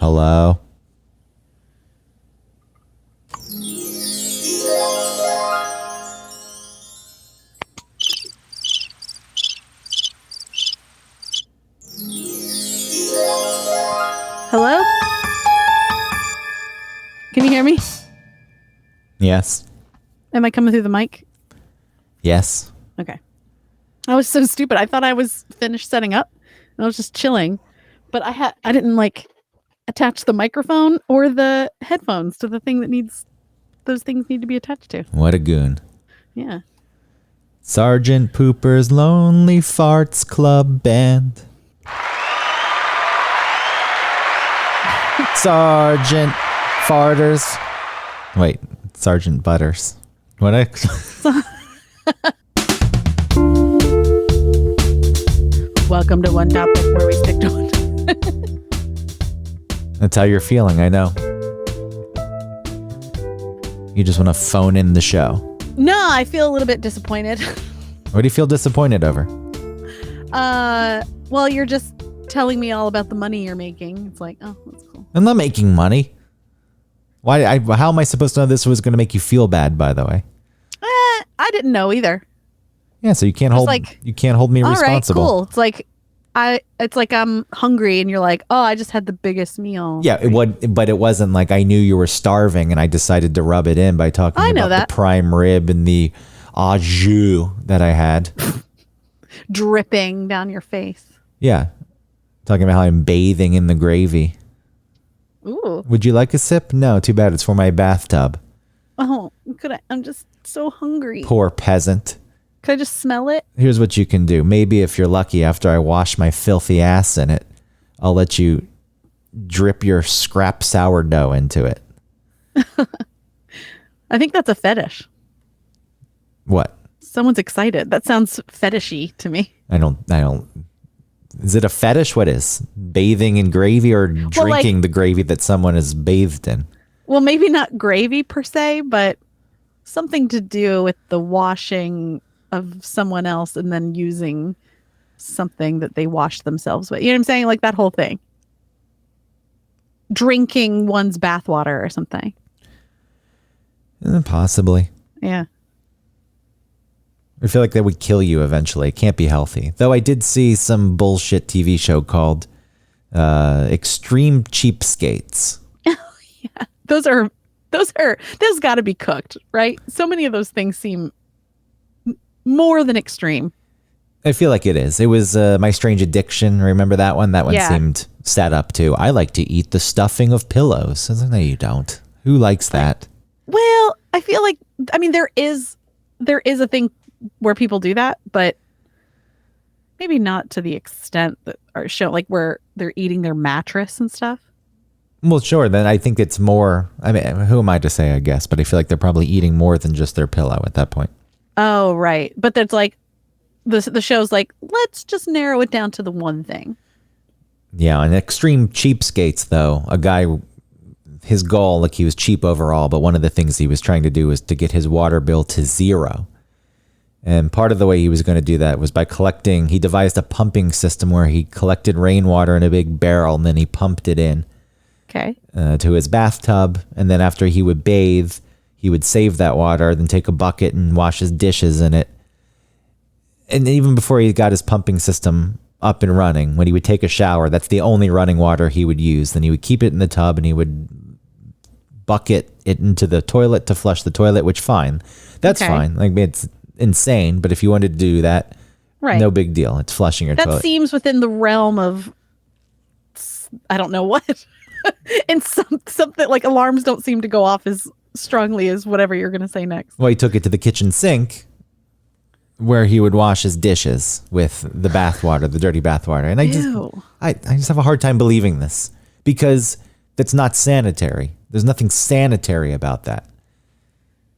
Hello? Hello? Can you hear me? Yes. Am I coming through the mic? Yes. Okay. I was so stupid. I thought I was finished setting up. I was just chilling, but I didn't attach the microphone or the headphones to the thing that those things need to be attached to. What a goon. Yeah. Sergeant Pooper's Lonely Farts Club Band. Sergeant Farters. Wait, Sergeant Butters. What? Welcome to One Topic, where we stick to one. That's how you're feeling, I know. You just want to phone in the show. No, I feel a little bit disappointed. What do you feel disappointed over? Well, you're just telling me all about the money you're making. It's like, oh, that's cool. I'm not making money. Why? How am I supposed to know this was going to make you feel bad, by the way? I didn't know either. Yeah, so you can't hold me responsible. All right, cool. It's like I'm hungry and you're like, oh, I just had the biggest meal. Yeah, but it wasn't like I knew you were starving and I decided to rub it in by talking about the prime rib and the au jus that I had. Dripping down your face. Yeah, talking about how I'm bathing in the gravy. Ooh. Would you like a sip? No, too bad. It's for my bathtub. Oh, I'm just so hungry. Poor peasant. Could I just smell it? Here's what you can do. Maybe if you're lucky, after I wash my filthy ass in it, I'll let you drip your scrap sourdough into it. I think that's a fetish. What? Someone's excited. That sounds fetishy to me. I don't. Is it a fetish? What is? Bathing in gravy or drinking the gravy that someone has bathed in? Well, maybe not gravy per se, but something to do with the washing of someone else and then using something that they washed themselves with. You know what I'm saying? Like that whole thing. Drinking one's bathwater or something. Possibly. Yeah. I feel like that would kill you eventually. It can't be healthy. Though I did see some bullshit TV show called Extreme Cheapskates. Oh, yeah. Those got to be cooked, right? So many of those things seem more than extreme. I feel like it is. It was My Strange Addiction. Remember that one? That one seemed set up too. I like to eat the stuffing of pillows. No, you don't. Who likes that? Well, I feel like, I mean, there is a thing where people do that, but maybe not to the extent that are shown, like where they're eating their mattress and stuff. Well, sure. Then I think it's more, I mean, who am I to say, I guess, but I feel like they're probably eating more than just their pillow at that point. Oh, right. But that's like, the show's like, let's just narrow it down to the one thing. Yeah. On Extreme Cheapskates, though, a guy, his goal, like he was cheap overall, but one of the things he was trying to do was to get his water bill to zero. And part of the way he was going to do that was by he devised a pumping system where he collected rainwater in a big barrel and then he pumped it in to his bathtub. And then after he would bathe, he would save that water, then take a bucket and wash his dishes in it. And even before he got his pumping system up and running, when he would take a shower, that's the only running water he would use. Then he would keep it in the tub and he would bucket it into the toilet to flush the toilet, which fine. That's fine. Like, it's insane, but if you wanted to do that, no big deal. It's flushing your toilet. That seems within the realm of, I don't know what. And something like alarms don't seem to go off as strongly as whatever you're going to say next. Well, he took it to the kitchen sink where he would wash his dishes with the bathwater, the dirty bathwater. And I just have a hard time believing this because that's not sanitary. There's nothing sanitary about that.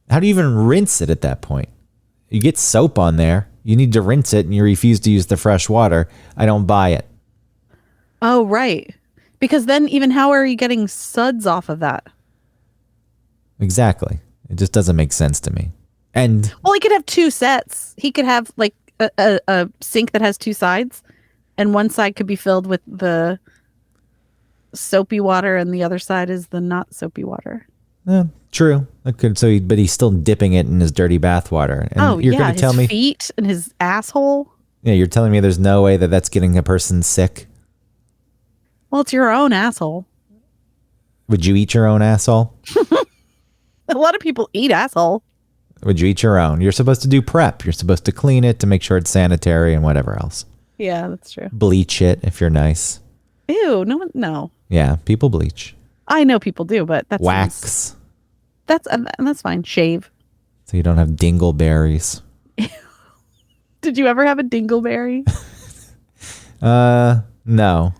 How do you even rinse it at that point? You get soap on there. You need to rinse it and you refuse to use the fresh water. I don't buy it. Oh, right. Because then even how are you getting suds off of that? Exactly. It just doesn't make sense to me. And well, he could have two sets. He could have like a sink that has two sides and one side could be filled with the soapy water and the other side is the not soapy water. True. But he's still dipping it in his dirty bath water. And you're going to tell me his feet and his asshole. Yeah, you're telling me there's no way that that's getting a person sick? Well, it's your own asshole. Would you eat your own asshole? A lot of people eat asshole. Would you eat your own? You're supposed to do prep. You're supposed to clean it to make sure it's sanitary and whatever else. Yeah, that's true. Bleach it if you're nice. Ew, no. Yeah, people bleach. I know people do, but that's wax. That's fine. Shave. So you don't have dingleberries. Did you ever have a dingleberry? No.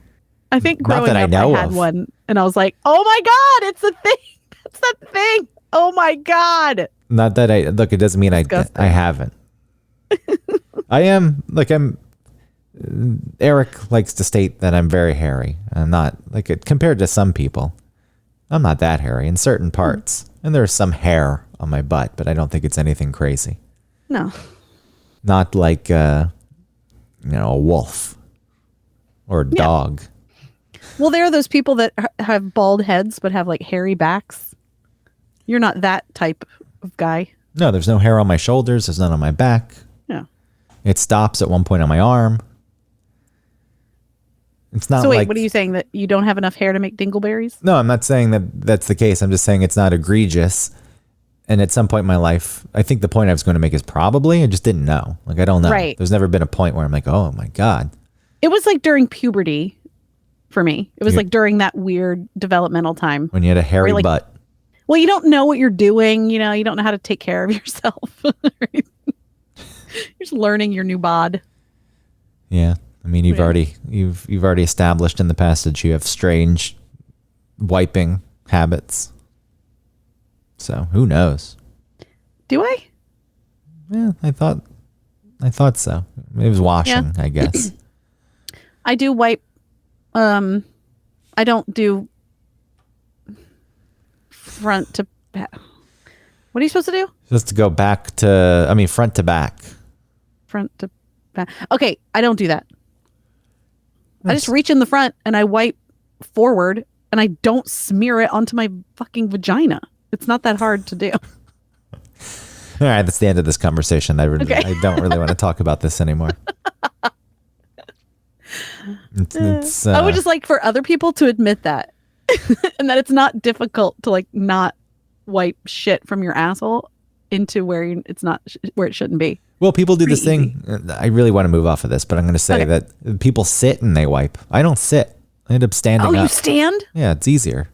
I think growing up I had of one and I was like, oh my God, it's a thing. That's that thing. Oh my God. Not that look, it doesn't mean I haven't. Eric likes to state that I'm very hairy. I'm not, compared to some people, I'm not that hairy in certain parts. And there's some hair on my butt, but I don't think it's anything crazy. No. Not like, a wolf or a dog. Well, there are those people that have bald heads but have like hairy backs. You're not that type of guy. No, there's no hair on my shoulders. There's none on my back. Yeah. It stops at one point on my arm. It's not. So wait, what are you saying, that you don't have enough hair to make dingleberries? No, I'm not saying that that's the case. I'm just saying it's not egregious. And at some point in my life, I think the point I was going to make is probably, I just didn't know. I don't know. Right. There's never been a point where I'm like, oh my God. It was like during puberty for me. It was like during that weird developmental time. When you had a hairy butt. Well, you don't know what you're doing. You don't know how to take care of yourself. You're just learning your new bod. Yeah. I mean, you've already established in the past that you have strange wiping habits. So who knows? Do I? Yeah, I thought so. It was washing, I guess. I do wipe. I don't do front to back. What are you supposed to do? Just to go front to back. Front to back. Okay, I don't do that. Nice. I just reach in the front and I wipe forward and I don't smear it onto my fucking vagina. It's not that hard to do. All right, that's the end of this conversation. I don't really want to talk about this anymore. I would just like for other people to admit that. And that it's not difficult to not wipe shit from your asshole into where it's not where it shouldn't be. Well, people do this thing. I really want to move off of this, but I'm going to say that people sit and they wipe. I don't sit. I end up standing up. Oh, you stand? Yeah, it's easier.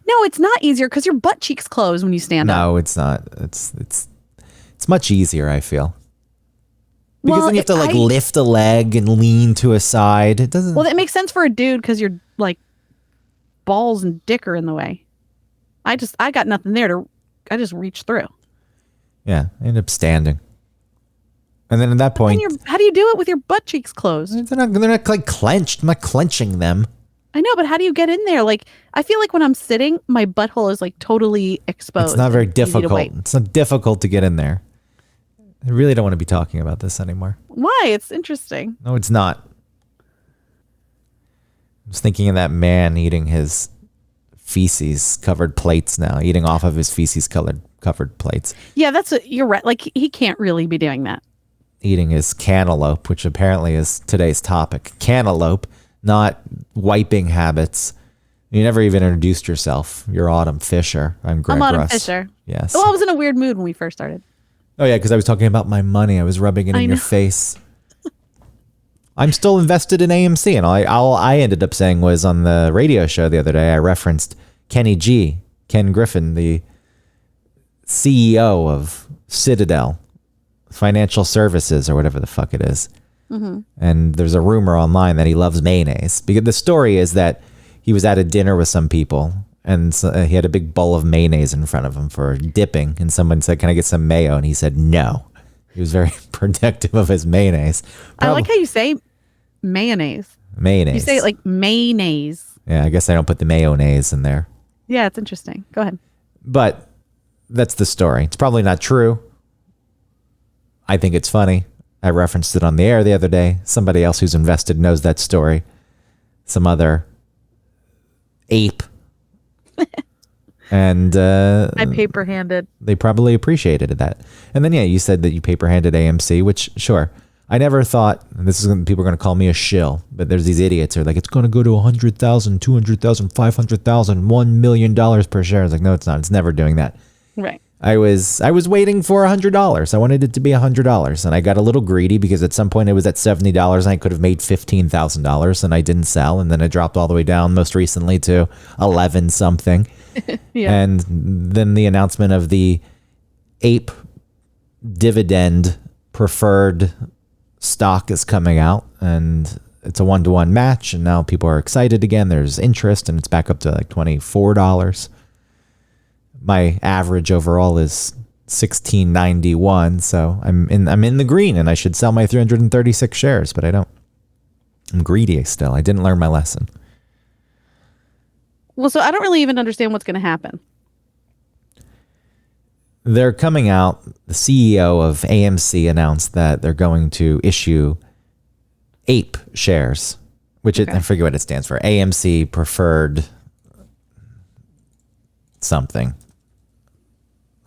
No, it's not easier because your butt cheeks close when you stand up. No, it's not. It's much easier, I feel. Because then you have to lift a leg and lean to a side. It doesn't. Well, that makes sense for a dude because your balls and dick are in the way. I got nothing there I just reach through. Yeah, I end up standing. And then at that point, how do you do it with your butt cheeks closed? They're not clenched. I'm not clenching them. I know, but how do you get in there? I feel like when I'm sitting, my butthole is totally exposed. It's not very difficult. It's not difficult to get in there. I really don't want to be talking about this anymore. Why? It's interesting. No, it's not. I was thinking of that man eating his feces covered plates now, eating off of his feces covered plates. Yeah, you're right. He can't really be doing that. Eating his cantaloupe, which apparently is today's topic. Cantaloupe, not wiping habits. You never even introduced yourself. You're Autumn Fisher. I'm Greg Russ. I'm Autumn Fisher. Yes. Well, I was in a weird mood when we first started. Oh, yeah, because I was talking about my money. I was rubbing it in your face. I'm still invested in AMC, and all I ended up saying was on the radio show the other day, I referenced Ken Griffin, the CEO of Citadel Financial Services or whatever the fuck it is. Mm-hmm. And there's a rumor online that he loves mayonnaise. Because the story is that he was at a dinner with some people and he had a big bowl of mayonnaise in front of him for dipping. And someone said, "Can I get some mayo?" And he said, "No." He was very protective of his mayonnaise. I like how you say mayonnaise. Mayonnaise. You say it like mayonnaise. Yeah, I guess I don't put the mayonnaise in there. Yeah, it's interesting. Go ahead. But that's the story. It's probably not true. I think it's funny. I referenced it on the air the other day. Somebody else who's invested knows that story. Some other ape. And I paper-handed. they probably appreciated that. And then, yeah, you said that you paper-handed AMC, which, sure. I never thought, people are going to call me a shill, but there's these idiots who are like, it's going to go to 100,000, 200,000, 500,000, $1 million per share. I was like, no, it's not. It's never doing that. Right. I was waiting for $100. I wanted it to be $100, and I got a little greedy because at some point it was at $70 and I could have made $15,000 and I didn't sell, and then it dropped all the way down most recently to 11 something. Yeah. And then the announcement of the ape dividend preferred stock is coming out, and it's a 1-to-1 match, and now people are excited again. There's interest, and it's back up to like $24. My average overall is $16.91, so I'm in the green, and I should sell my 336 shares, but I don't. I'm greedy still. I didn't learn my lesson. Well, so I don't really even understand what's going to happen. They're coming out. The CEO of AMC announced that they're going to issue APE shares, which I forget what it stands for. AMC preferred something.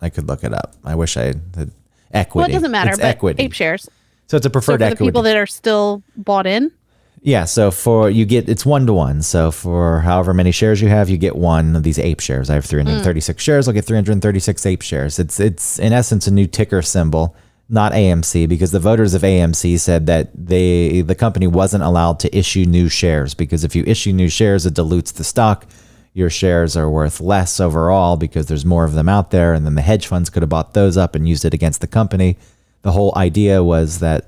I could look it up. I wish I had equity. Well, it doesn't matter. It's but equity. APE shares. So it's a preferred so for equity. the people that are still bought in. Yeah, so it's 1-to-1. So for however many shares you have, you get one of these APE shares. I have 336 shares. I'll get 336 APE shares. It's in essence a new ticker symbol, not AMC, because the voters of AMC said that the company wasn't allowed to issue new shares, because if you issue new shares, it dilutes the stock. Your shares are worth less overall because there's more of them out there, and then the hedge funds could have bought those up and used it against the company. The whole idea was that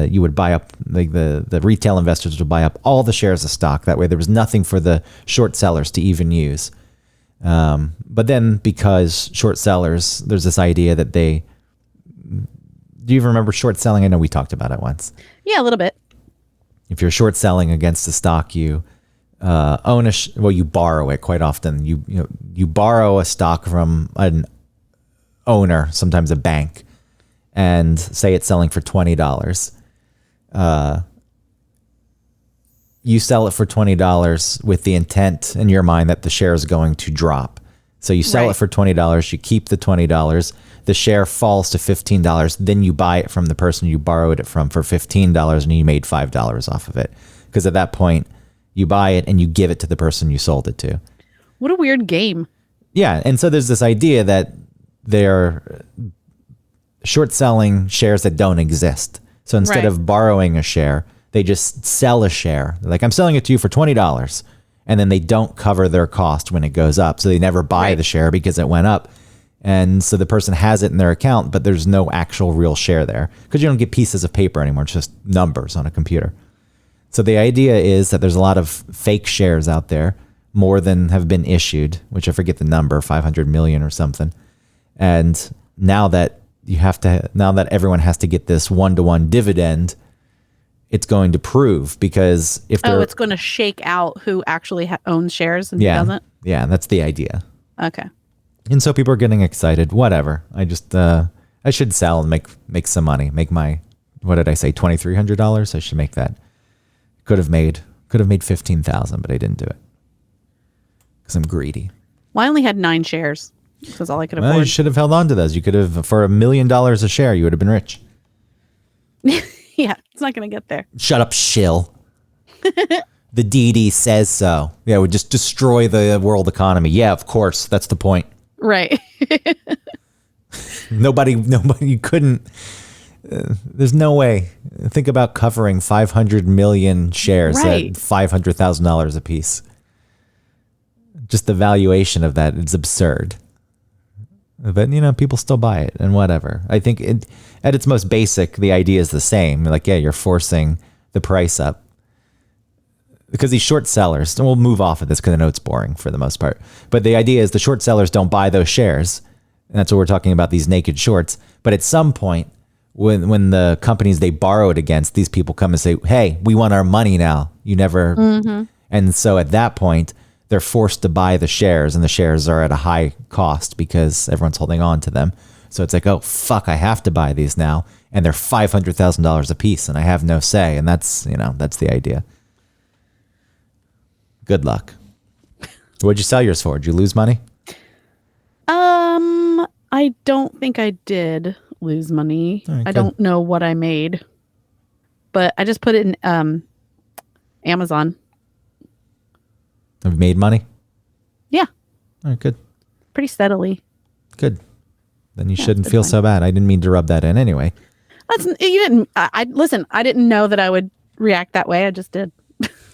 you would buy up, like the retail investors would buy up all the shares of stock. That way there was nothing for the short sellers to even use. But then because short sellers, there's this idea that do you even remember short selling? I know we talked about it once. Yeah, a little bit. If you're short selling against the stock, you you borrow it quite often. You borrow a stock from an owner, sometimes a bank, and say it's selling for $20. You sell it for $20 with the intent in your mind that the share is going to drop. So you sell it for $20, you keep the $20, the share falls to $15, then you buy it from the person you borrowed it from for $15 and you made $5 off of it. Because at that point, you buy it and you give it to the person you sold it to. What a weird game. Yeah, and so there's this idea that they're short selling shares that don't exist. So instead of borrowing a share, they just sell a share. They're like, I'm selling it to you for $20. And then they don't cover their cost when it goes up. So they never buy the share because it went up. And so the person has it in their account, but there's no actual real share there because you don't get pieces of paper anymore. It's just numbers on a computer. So the idea is that there's a lot of fake shares out there, more than have been issued, which I forget the number, 500 million or something. And now that everyone has to get this 1-to-1 dividend, it's going to prove, because if it's going to shake out who actually owns shares and who doesn't. Yeah, that's the idea. Okay. And so people are getting excited. Whatever. I just I should sell and make some money. Make my, what did I say, $2,300? I should make that. Could have made 15,000, but I didn't do it because I'm greedy. Well, I only had 9 shares. That's all I could afford. Well, you should have held on to those. You could have, for $1 million a share, you would have been rich. Yeah, it's not going to get there. Shut up, shill. The DD says so. Yeah, it would just destroy the world economy. Yeah, of course. That's the point. Right. Nobody, you couldn't. There's no way. Think about covering 500 million shares at $500,000 a piece. Just the valuation of that is absurd. But, people still buy it and whatever. I think at its most basic, the idea is the same. Like, yeah, you're forcing the price up. Because these short sellers, and we'll move off of this because I know it's boring for the most part. But the idea is the short sellers don't buy those shares. And that's what we're talking about, these naked shorts. But at some point, when the companies they borrowed against, these people come and say, hey, we want our money now. You never. Mm-hmm. And so at that point, they're forced to buy the shares, and the shares are at a high cost because everyone's holding on to them. So it's like, oh, fuck, I have to buy these now. And they're $500,000 a piece, and I have no say. And that's the idea. Good luck. What'd you sell yours for? Did you lose money? I don't think I did lose money. All right, I good. don't know what I made, but I just put it in Amazon. Have you made money? Yeah, All right, good. pretty steadily. Good. Then you Yeah, shouldn't it's feel been so bad. I didn't mean to rub that in anyway. You didn't. I listen. I didn't know that I would react that way. I just did.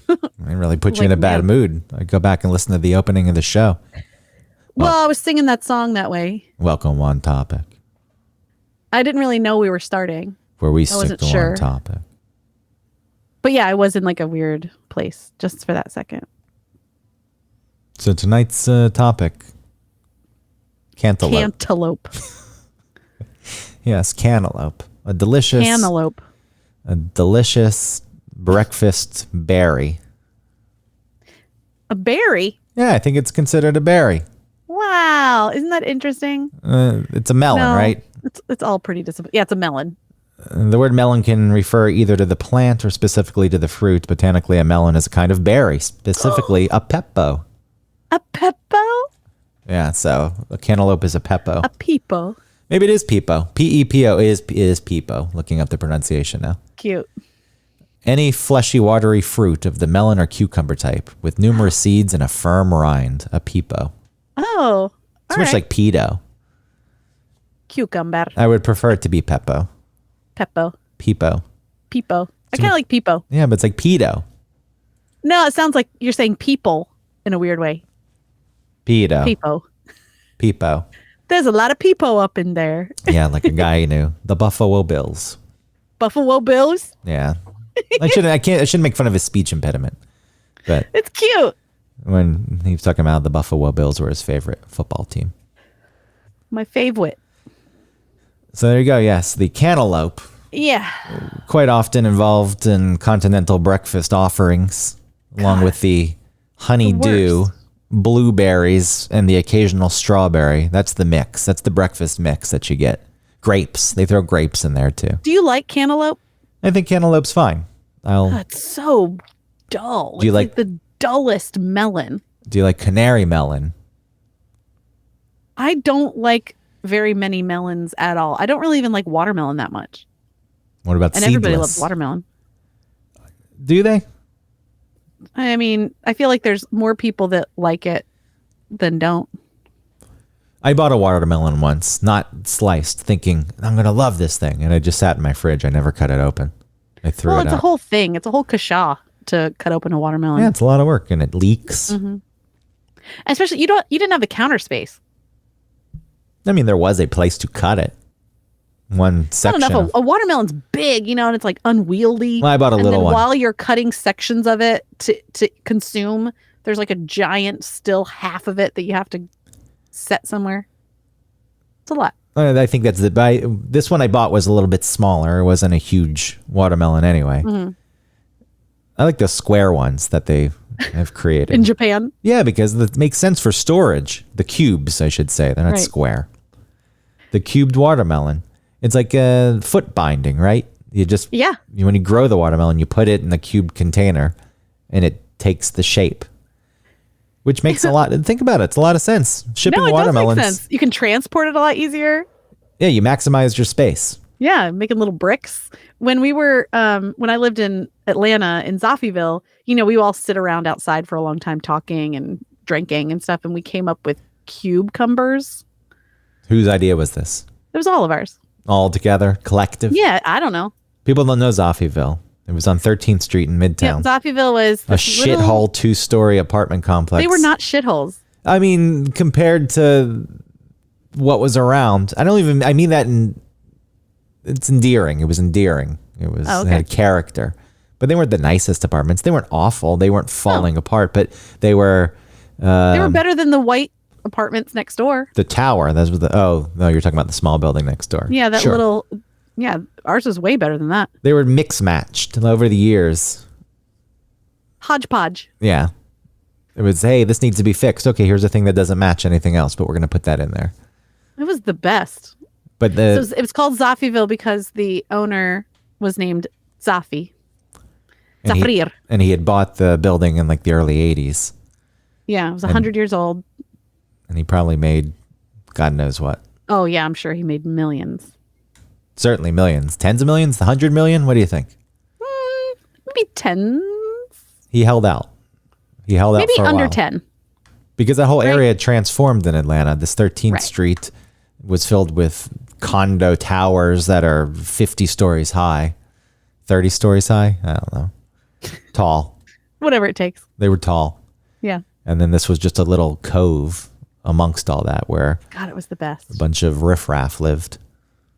I didn't really put you in a Like, bad man. mood. I go back and listen to the opening of the show. Well, I was singing that song that way. Welcome on topic, I didn't really know we were starting, where we stick wasn't to sure. one topic. but yeah, I was in like a weird place just for that second. So tonight's topic, cantaloupe. Cantaloupe. Yes, cantaloupe. A delicious breakfast berry. A berry? Yeah, I think it's considered a berry. Wow. Isn't that interesting? It's a melon, No, right? It's all pretty disappointing. Yeah, it's a melon. The word melon can refer either to the plant or specifically to the fruit. Botanically, a melon is a kind of berry, specifically a peppo. A peppo? Yeah, so a cantaloupe is a peppo. A peepo. Maybe it is peepo. P-E-P-O is peepo. Looking up the pronunciation now. Cute. Any fleshy, watery fruit of the melon or cucumber type with numerous seeds and a firm rind, a peepo. Oh. It's much like pedo. Cucumber. I would prefer it to be peppo. Peppo. Peepo. Peepo. I kind of like peepo. Yeah, but it's like pedo. No, it sounds like you're saying people in a weird way. Pedo. Peepo. Peepo. There's a lot of peepo up in there. Yeah, like a guy you knew. The Buffalo Bills. Buffalo Bills. Yeah. I shouldn't make fun of his speech impediment. But It's cute. when he was talking about the Buffalo Bills were his favorite football team. My favorite. So there you go. Yes, the cantaloupe, Yeah. quite often involved in continental breakfast offerings, along with the honeydew, worst. blueberries, and the occasional strawberry. That's the mix. That's the breakfast mix that you get. Grapes. They throw grapes in there too. Do you like cantaloupe? I think cantaloupe's fine. It's so dull. Do you It's like- the dullest melon? Do you like canary melon? I don't like very many melons at all. I don't really even like watermelon that much. What about And seedless? everybody loves watermelon. Do they? I mean, I feel like there's more people that like it than don't. I bought a watermelon once, not sliced, thinking I'm gonna love this thing, and it just sat in my fridge. I never cut it open. I threw Well, it it's a out. whole thing. It's a whole kasha to cut open a watermelon. Yeah, it's a lot of work, and it leaks. Especially you didn't have the counter space. I mean, there was a place to cut it. One I section. don't know if of- a watermelon's big, and it's like unwieldy. Well, I bought a and little then one. while you're cutting sections of it to consume, there's like a giant still half of it that you have to set somewhere. It's a lot. I think that's this one I bought was a little bit smaller. It wasn't a huge watermelon anyway. I like the square ones that they have created. In Japan. Yeah, because it makes sense for storage. The cubes, I should say. They're not Right. square. The cubed watermelon. It's like a foot binding, right? Yeah. When you grow the watermelon, you put it in the cubed container and it takes the shape. Which makes a lot, think about it, it's a lot of sense. Shipping No, it watermelons. does make sense. You can transport it a lot easier. Yeah, you maximize your space. Yeah, making little bricks. When we were, when I lived in Atlanta in Zoffieville, we all sit around outside for a long time talking and drinking and stuff, and we came up with cube cumbers. Whose idea was this? It was all of ours. All together, collective? Yeah, I don't know. People don't know Zoffieville. It was on 13th Street in Yeah, Midtown. Zoffieville was A this little- shithole 2-story apartment complex. They were not shitholes. I mean, compared to what was around, I mean that it's endearing. It was endearing. It was Oh, it okay. had character. But they weren't the nicest apartments. They weren't awful. They weren't falling apart, but they were They were better than the white apartments next door. the tower. That was no, you're talking about the small building next door. Yeah, that Sure. little. Yeah, ours was way better than that. They were mix matched over the years. Hodgepodge. Yeah. It was, hey, this needs to be fixed. Okay, here's a thing that doesn't match anything else, but we're going to put that in there. It was the best. But So it was called Zoffieville because the owner was named Zaffi. and he, Zafrir. and he had bought the building in like the early 80s. Yeah, it was 100 years old. And he probably made God knows what. Oh, yeah, I'm sure he made millions. Certainly millions. Tens of millions? 100 million? What do you think? Maybe 10. He held out. He held out Maybe for a under while. 10. Because that whole area transformed in Atlanta. This 13th Right. Street was filled with condo towers that are 50 stories high. 30 stories high? I don't know. Tall. Whatever it takes. They were tall. Yeah. And then this was just a little cove amongst all that where God, it was the best. a bunch of riffraff lived.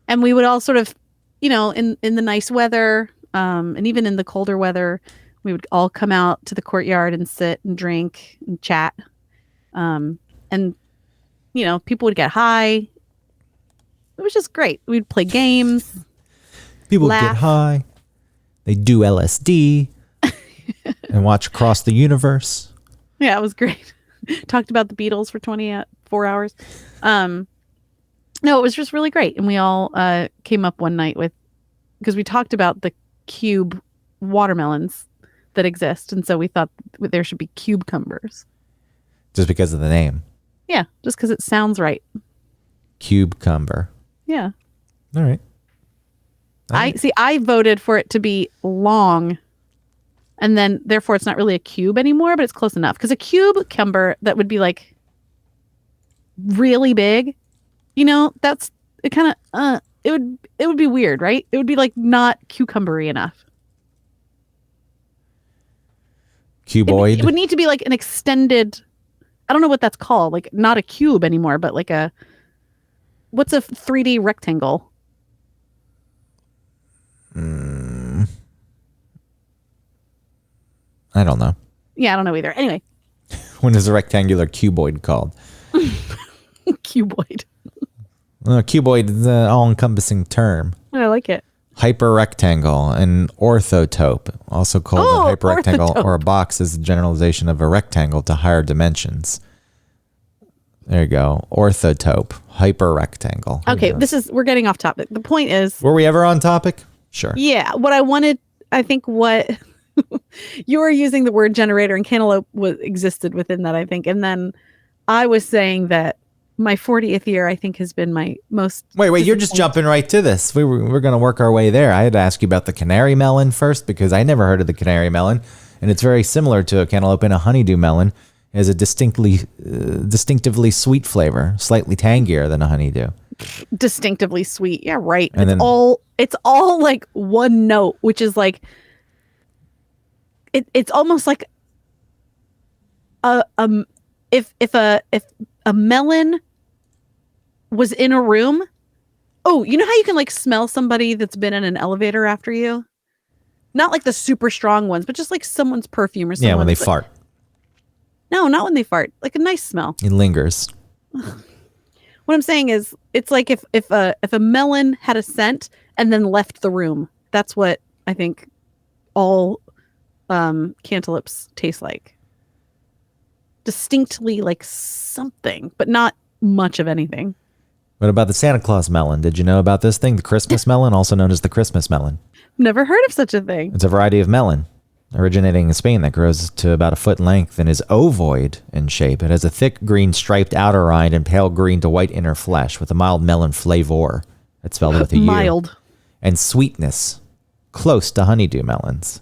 And we would all sort of, in the nice weather, and even in the colder weather, we would all come out to the courtyard and sit and drink and chat. And, people would get high. It was just great. We'd play games. People laugh. get high. They do LSD and watch Across the Universe. Yeah, it was great. Talked about the Beatles for 24 hours. No, it was just really great. And we all came up one night because we talked about the cube watermelons that exist. And so we thought there should be cucumbers. Just because of the name. Yeah, just because it sounds right. Cucumber. Yeah. All right. I voted for it to be long, and then therefore it's not really a cube anymore, but it's close enough. Because a cucumber that would be like really big, that's it. Kind of it would be weird, right? It would be like not cucumbery enough. Cuboid. It would need to be like an extended. I don't know what that's called. Like not a cube anymore, but like what's a 3D rectangle? I don't know. Yeah, I don't know either. Anyway. When is a rectangular cuboid called? Cuboid. Cuboid is an all-encompassing term. I like it. Hyperrectangle and orthotope, also called a hyperrectangle orthotope. or a box, is a generalization of a rectangle to higher dimensions. There you go. Orthotope, hyperrectangle. Okay, we're getting off topic. The point is, Were we ever on topic? Sure. yeah, I think what you were using the word generator and Cantaloupe existed within that, I think. And then I was saying that my 40th year, I think, has been my most. Wait, you're just jumping right to this. We're going to work our way there. I had to ask you about the canary melon first because I never heard of the canary melon. And it's very similar to a cantaloupe and a honeydew melon. It has a distinctively sweet flavor, slightly tangier than a honeydew. Distinctively sweet. Yeah, right. And it's all like one note, which is like it's almost like if a melon was in a room. Oh, you know how you can like smell somebody that's been in an elevator after you? Not like the super strong ones, but just like someone's perfume or something. Yeah, when they fart. No, not when they fart. Like a nice smell. It lingers. What I'm saying is, it's like if a melon had a scent and then left the room. That's what I think all cantaloupes taste like. Distinctly like something, but not much of anything. What about the Santa Claus melon? Did you know about this thing? The Christmas melon, also known as the Christmas melon. Never heard of such a thing. It's a variety of melon originating in Spain that grows to about a foot in length and is ovoid in shape. It has a thick green striped outer rind and pale green to white inner flesh with a mild melon flavor. That's spelled with a U. Mild. And sweetness, close to honeydew melons.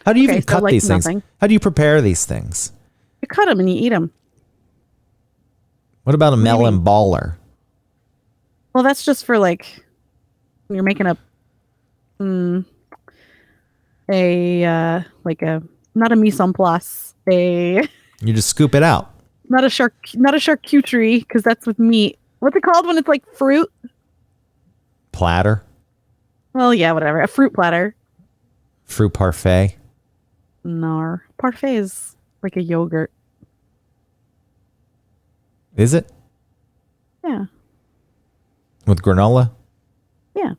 How do you even cut like these things? nothing. How do you prepare these things? You cut them and you eat them. What about a melon baller? Well, that's just for like when you're making not a mise en place, You just scoop it out. not a charcuterie, because that's with meat. What's it called when it's like fruit? Platter. Well, yeah, whatever. A fruit platter. Fruit parfait. No, parfait is like a yogurt. Is it? Yeah. With granola? Yeah.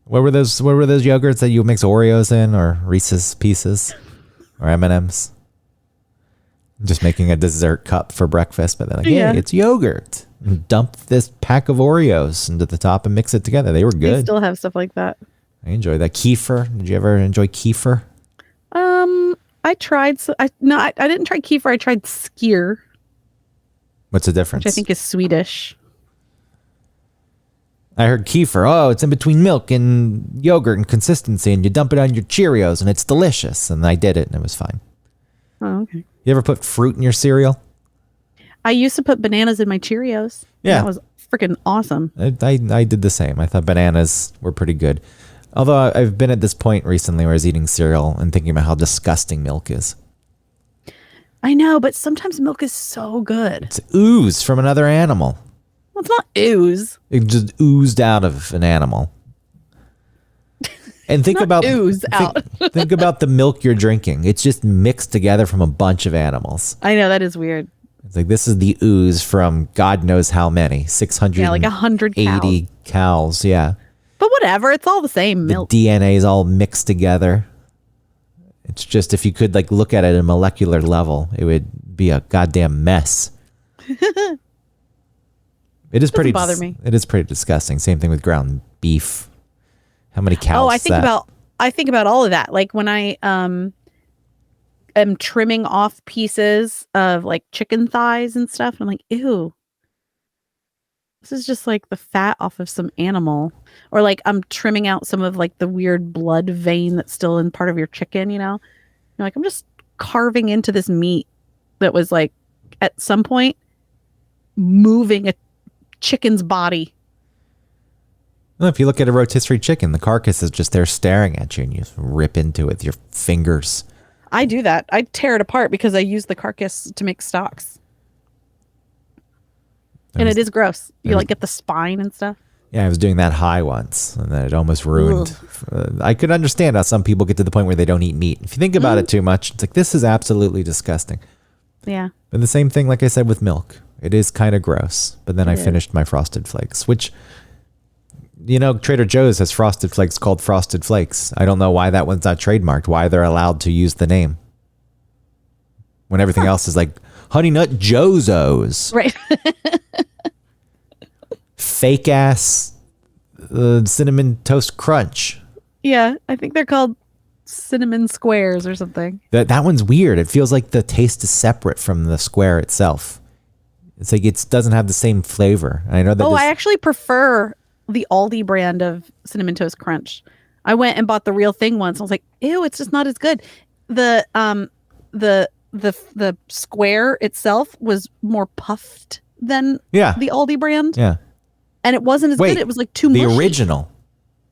What were those yogurts that you mix Oreos in, or Reese's Pieces, or M&Ms? Just making a dessert cup for breakfast, but they're like, hey, it's yogurt. And dump this pack of Oreos into the top and mix it together. They were good. They still have stuff like that. I enjoy that. Kefir. Did you ever enjoy kefir? I tried. I didn't try kefir. I tried skyr, What's the difference? which I think is Swedish. I heard kefir. Oh, it's in between milk and yogurt and consistency, and you dump it on your Cheerios, and it's delicious. And I did it, and it was fine. Oh, okay. You ever put fruit in your cereal? I used to put bananas in my Cheerios. Yeah. That was freaking awesome. I did the same. I thought bananas were pretty good. Although I've been at this point recently where I was eating cereal and thinking about how disgusting milk is. I know, but sometimes milk is so good. It's ooze from another animal. Well, it's not ooze. It just oozed out of an animal. And think about think about the milk you're drinking. It's just mixed together from a bunch of animals. I know, that is weird. It's like this is the ooze from God knows how many, 600. Yeah, like 180 cows. Yeah. But whatever, it's all the same milk. The DNA is all mixed together. It's just if you could like look at it at a molecular level, it would be a goddamn mess. It is pretty. Doesn't bother me. It is pretty disgusting. Same thing with ground beef. How many cows? Oh, I think about all of that. Like when I am trimming off pieces of like chicken thighs and stuff, and I'm like, ew. This is just like the fat off of some animal. Or like I'm trimming out some of like the weird blood vein that's still in part of your chicken, you know? You're like, I'm just carving into this meat that was like at some point moving a chicken's body. Well, if you look at a rotisserie chicken, the carcass is just there staring at you and you rip into it with your fingers. I do that. I tear it apart because I use the carcass to make stocks. And it is gross. You like get the spine and stuff. Yeah, I was doing that high once, and then it almost ruined. I could understand how some people get to the point where they don't eat meat. If you think about it too much, it's like, this is absolutely disgusting. Yeah. And the same thing, like I said, with milk. It is kind of gross. But then I finished my Frosted Flakes, which, you know, Trader Joe's has Frosted Flakes called Frosted Flakes. I don't know why that one's not trademarked, why they're allowed to use the name. When everything else is like Honey Nut Joe's. Right. Fake ass Cinnamon Toast Crunch. Yeah, I think they're called cinnamon squares or something. That one's weird. It feels like the taste is separate from the square itself. It's like it doesn't have the same flavor. I know that. I actually prefer the Aldi brand of Cinnamon Toast Crunch. I went and bought the real thing once. I was like, ew, it's just not as good. The square itself was more puffed than the Aldi brand. Yeah. And it wasn't as good. It was like too mushy. The original.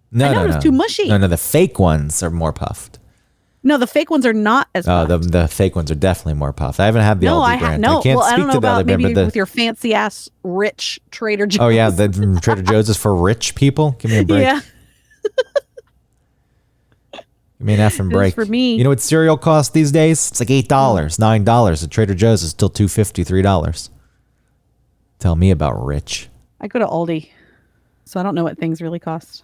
No, it was too mushy. No, the fake ones are more puffed. No, the fake ones are not as puffed. The fake ones are definitely more puffed. I haven't had the Aldi brand. I can't speak to the other brand. Maybe with your fancy ass rich Trader Joe's. Oh yeah, the Trader Joe's is for rich people? Give me a break. Yeah. Give me an effing break. For me. You know what cereal costs these days? It's like $8, $9. At Trader Joe's is still $2.50, $3. Tell me about rich. I go to Aldi, so I don't know what things really cost.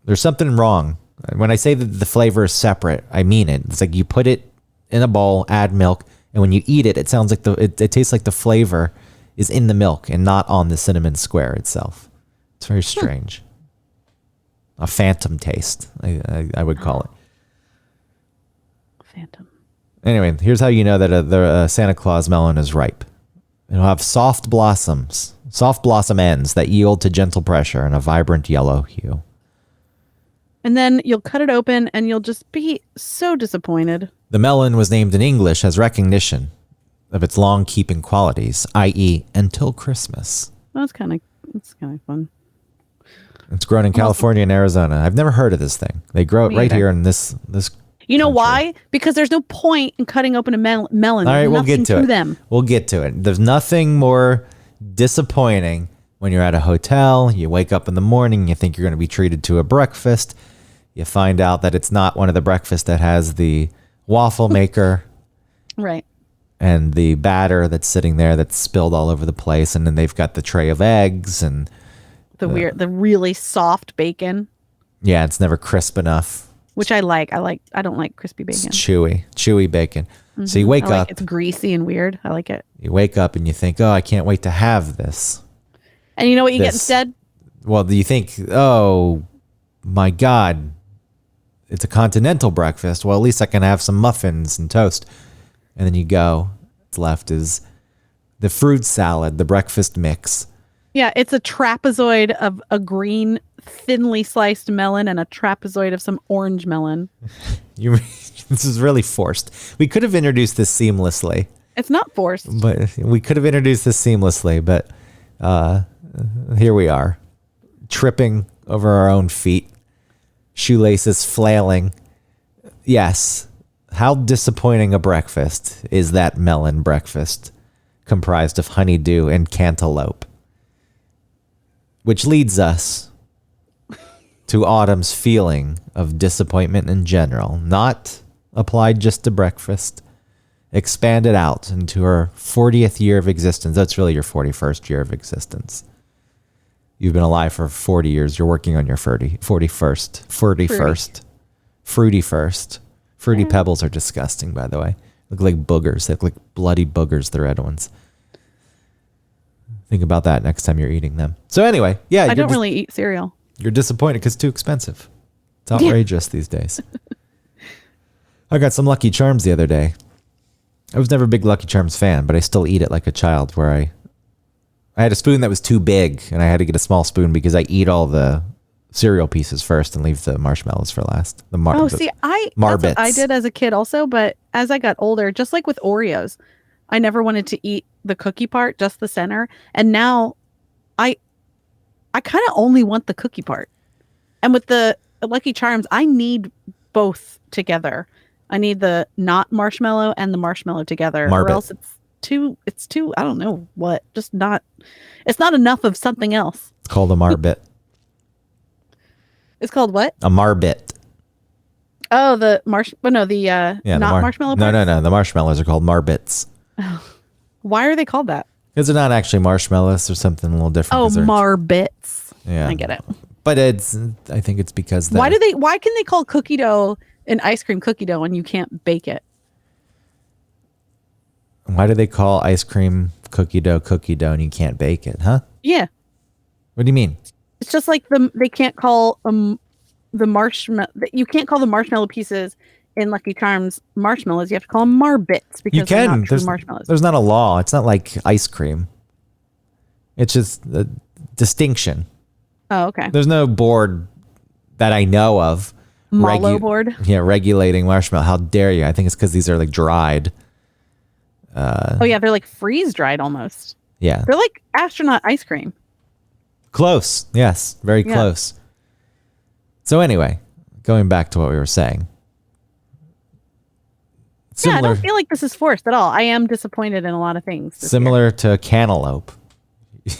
There's something wrong. When I say that the flavor is separate, I mean it. It's like you put it in a bowl, add milk, and when you eat it, it sounds like it tastes like the flavor is in the milk and not on the cinnamon square itself. It's very strange. A phantom taste, I would call it. Phantom. Anyway, here's how you know that the Santa Claus melon is ripe. It'll have soft blossom ends that yield to gentle pressure and a vibrant yellow hue. And then you'll cut it open and you'll just be so disappointed. The melon was named in English as recognition of its long-keeping qualities, i.e. until Christmas. That's kind of fun. It's grown in California and Arizona. I've never heard of this thing. They grow it right here in this You know why? Because there's no point in cutting open a melon. All right, we'll get to it. Them. We'll get to it. There's nothing more disappointing when you're at a hotel, you wake up in the morning, you think you're going to be treated to a breakfast. You find out that it's not one of the breakfasts that has the waffle maker. Right. And the batter that's sitting there that's spilled all over the place. And then they've got the tray of eggs and the really soft bacon. Yeah, it's never crisp enough. Which I like. I don't like crispy bacon. It's chewy bacon. Mm-hmm. So you wake up. It's greasy and weird. I like it. You wake up and you think, oh, I can't wait to have this. And you know what you get instead? Well, do you think, oh my God, it's a continental breakfast. Well, at least I can have some muffins and toast. And then you go. What's left is the fruit salad, the breakfast mix. Yeah, it's a trapezoid of a green, thinly sliced melon and a trapezoid of some orange melon. This is really forced. We could have introduced this seamlessly. It's not forced. But we could have introduced this seamlessly, but here we are, tripping over our own feet, shoelaces flailing. Yes. How disappointing a breakfast is that melon breakfast comprised of honeydew and cantaloupe? Which leads us to Autumn's feeling of disappointment in general, not applied just to breakfast, expanded out into her 40th year of existence. That's really your 41st year of existence. You've been alive for 40 years. You're working on your 41st. Fruity first. Fruity Pebbles are disgusting, by the way. Look like boogers. They look like bloody boogers, the red ones. Think about that next time you're eating them. So anyway, yeah. I don't really eat cereal. You're disappointed because it's too expensive. It's outrageous these days. I got some Lucky Charms the other day. I was never a big Lucky Charms fan, but I still eat it like a child, where I had a spoon that was too big and I had to get a small spoon because I eat all the cereal pieces first and leave the marshmallows for last. That's what I did as a kid also, but as I got older, just like with Oreos, I never wanted to eat the cookie part, just the center. And now I kind of only want the cookie part. And with the Lucky Charms, I need both together. I need the not marshmallow and the marshmallow together, or else it's too, I don't know what, it's not enough of something else. It's called a marbit. It's called what? A marbit. Oh, the marshmallow part? No. The marshmallows are called marbits. Oh. Why are they called that? Because they're not actually marshmallows. There's something a little different. Oh, marbits. Yeah. I get it. But I think it's because why can they call cookie dough an ice cream cookie dough when you can't bake it? Why do they call ice cream cookie dough and you can't bake it, huh? Yeah. What do you mean? It's just like they can't call the marshmallow. You can't call the marshmallow pieces in Lucky Charms marshmallows. You have to call them marbits because they're not true marshmallows. There's not a law. It's not like ice cream. It's just a distinction. Oh, okay. There's no board that I know of. Board? Yeah, regulating marshmallow. How dare you? I think it's because these are like dried. Oh yeah, they're like freeze dried almost. Yeah. They're like astronaut ice cream. Close. Yes, very close. So anyway, going back to what we were saying. I don't feel like this is forced at all. I am disappointed in a lot of things. Similar to Cantaloupe.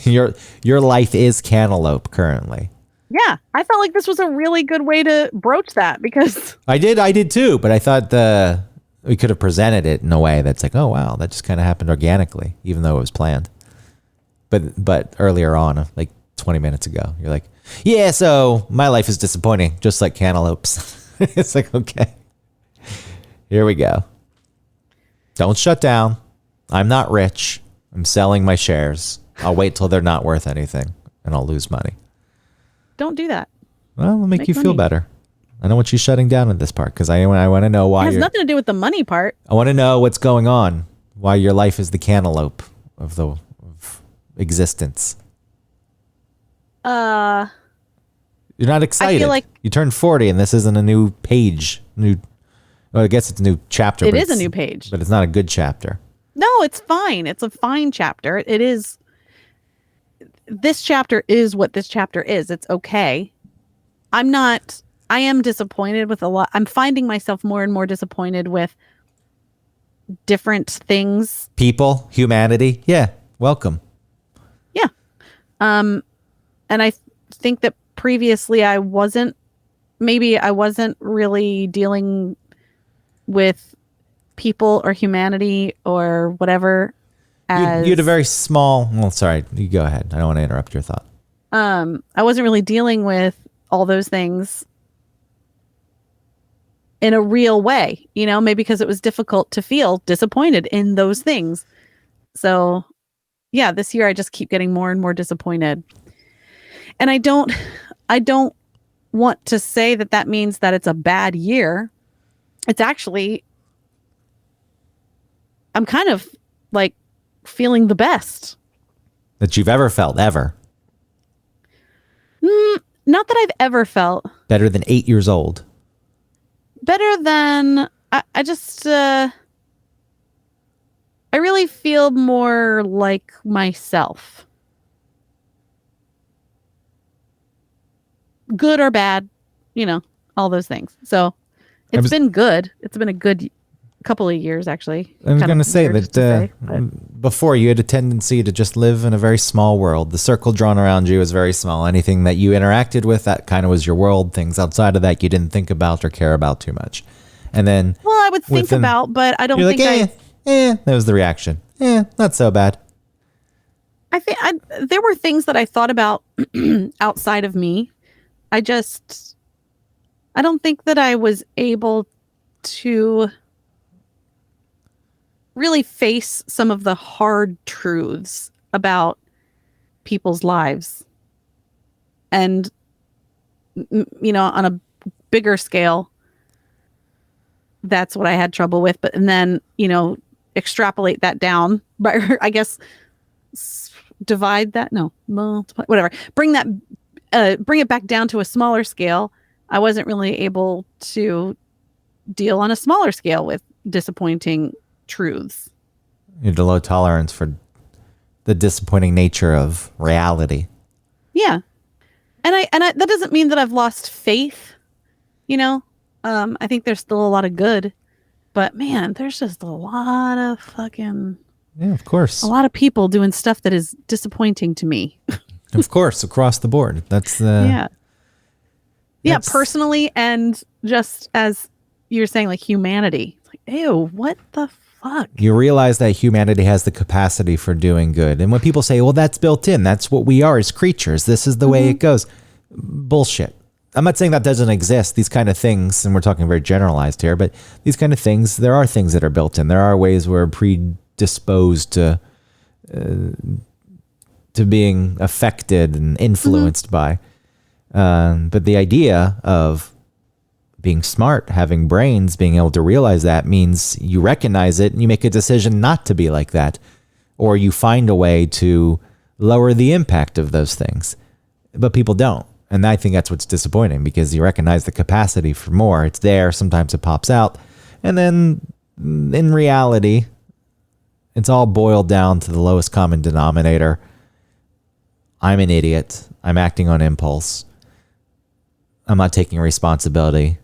Your life is Cantaloupe currently. Yeah, I felt like this was a really good way to broach that because I did too, but I thought we could have presented it in a way that's like, oh wow, that just kind of happened organically, even though it was planned. But earlier on, like 20 minutes ago, you're like, yeah, so my life is disappointing, just like Cantaloupes. It's like, okay, here we go. Don't shut down. I'm not rich. I'm selling my shares. I'll wait till they're not worth anything and I'll lose money. Don't do that. Well, it'll make you feel better. I don't want you shutting down at this part because I want to know why. It has nothing to do with the money part. I want to know what's going on. Why your life is the cantaloupe of existence. You're not excited. I feel like you turned 40 and this isn't a new page. Well, I guess it's a new chapter. It is a new page. But it's not a good chapter. No, it's fine. It's a fine chapter. It is. This chapter is what this chapter is. It's okay. I am disappointed with a lot. I'm finding myself more and more disappointed with different things. People, humanity. Yeah. Welcome. Yeah. And I think that previously I wasn't really dealing with people or humanity or whatever. You had a very small. Well, sorry. You go ahead. I don't want to interrupt your thought. I wasn't really dealing with all those things in a real way, maybe because it was difficult to feel disappointed in those things. So, yeah, this year I just keep getting more and more disappointed, and I don't want to say that that means that it's a bad year. It's actually, I'm kind of like feeling the best that you've ever felt, ever. Not that I've ever felt. Better than 8 years old. Better than, I just, I really feel more like myself. Good or bad, you know, all those things. So it's been good. It's been a good couple of years, actually. I was going to say that before you had a tendency to just live in a very small world. The circle drawn around you was very small. Anything that you interacted with, that kind of was your world. Things outside of that you didn't think about or care about too much. And then, well, I would think about, but I don't think that was the reaction. Not so bad. I think there were things that I thought about outside of me. I don't think that I was able to really face some of the hard truths about people's lives. And, you know, on a bigger scale, that's what I had trouble with. But, and then, you know, extrapolate that down, but I guess divide that. No, multiply, whatever. Bring it back down to a smaller scale. I wasn't really able to deal on a smaller scale with disappointing truths. You had a low tolerance for the disappointing nature of reality. Yeah. And I that doesn't mean that I've lost faith, you know. I think there's still a lot of good, but man, there's just a lot of fucking, yeah, of course, a lot of people doing stuff that is disappointing to me. Of course, across the board. That's the personally, and just as you're saying, like humanity. It's like, ew, what the fuck? You realize that humanity has the capacity for doing good, and when people say, "Well, that's built in. That's what we are as creatures. This is the way it goes," bullshit. I'm not saying that doesn't exist. These kind of things, and we're talking very generalized here, but these kind of things, there are things that are built in. There are ways we're predisposed to being affected and influenced by. But the idea of being smart, having brains, being able to realize that means you recognize it and you make a decision not to be like that, or you find a way to lower the impact of those things. But people don't. And I think that's what's disappointing, because you recognize the capacity for more. It's there. Sometimes it pops out. And then in reality, it's all boiled down to the lowest common denominator. I'm an idiot. I'm acting on impulse. I'm not taking responsibility.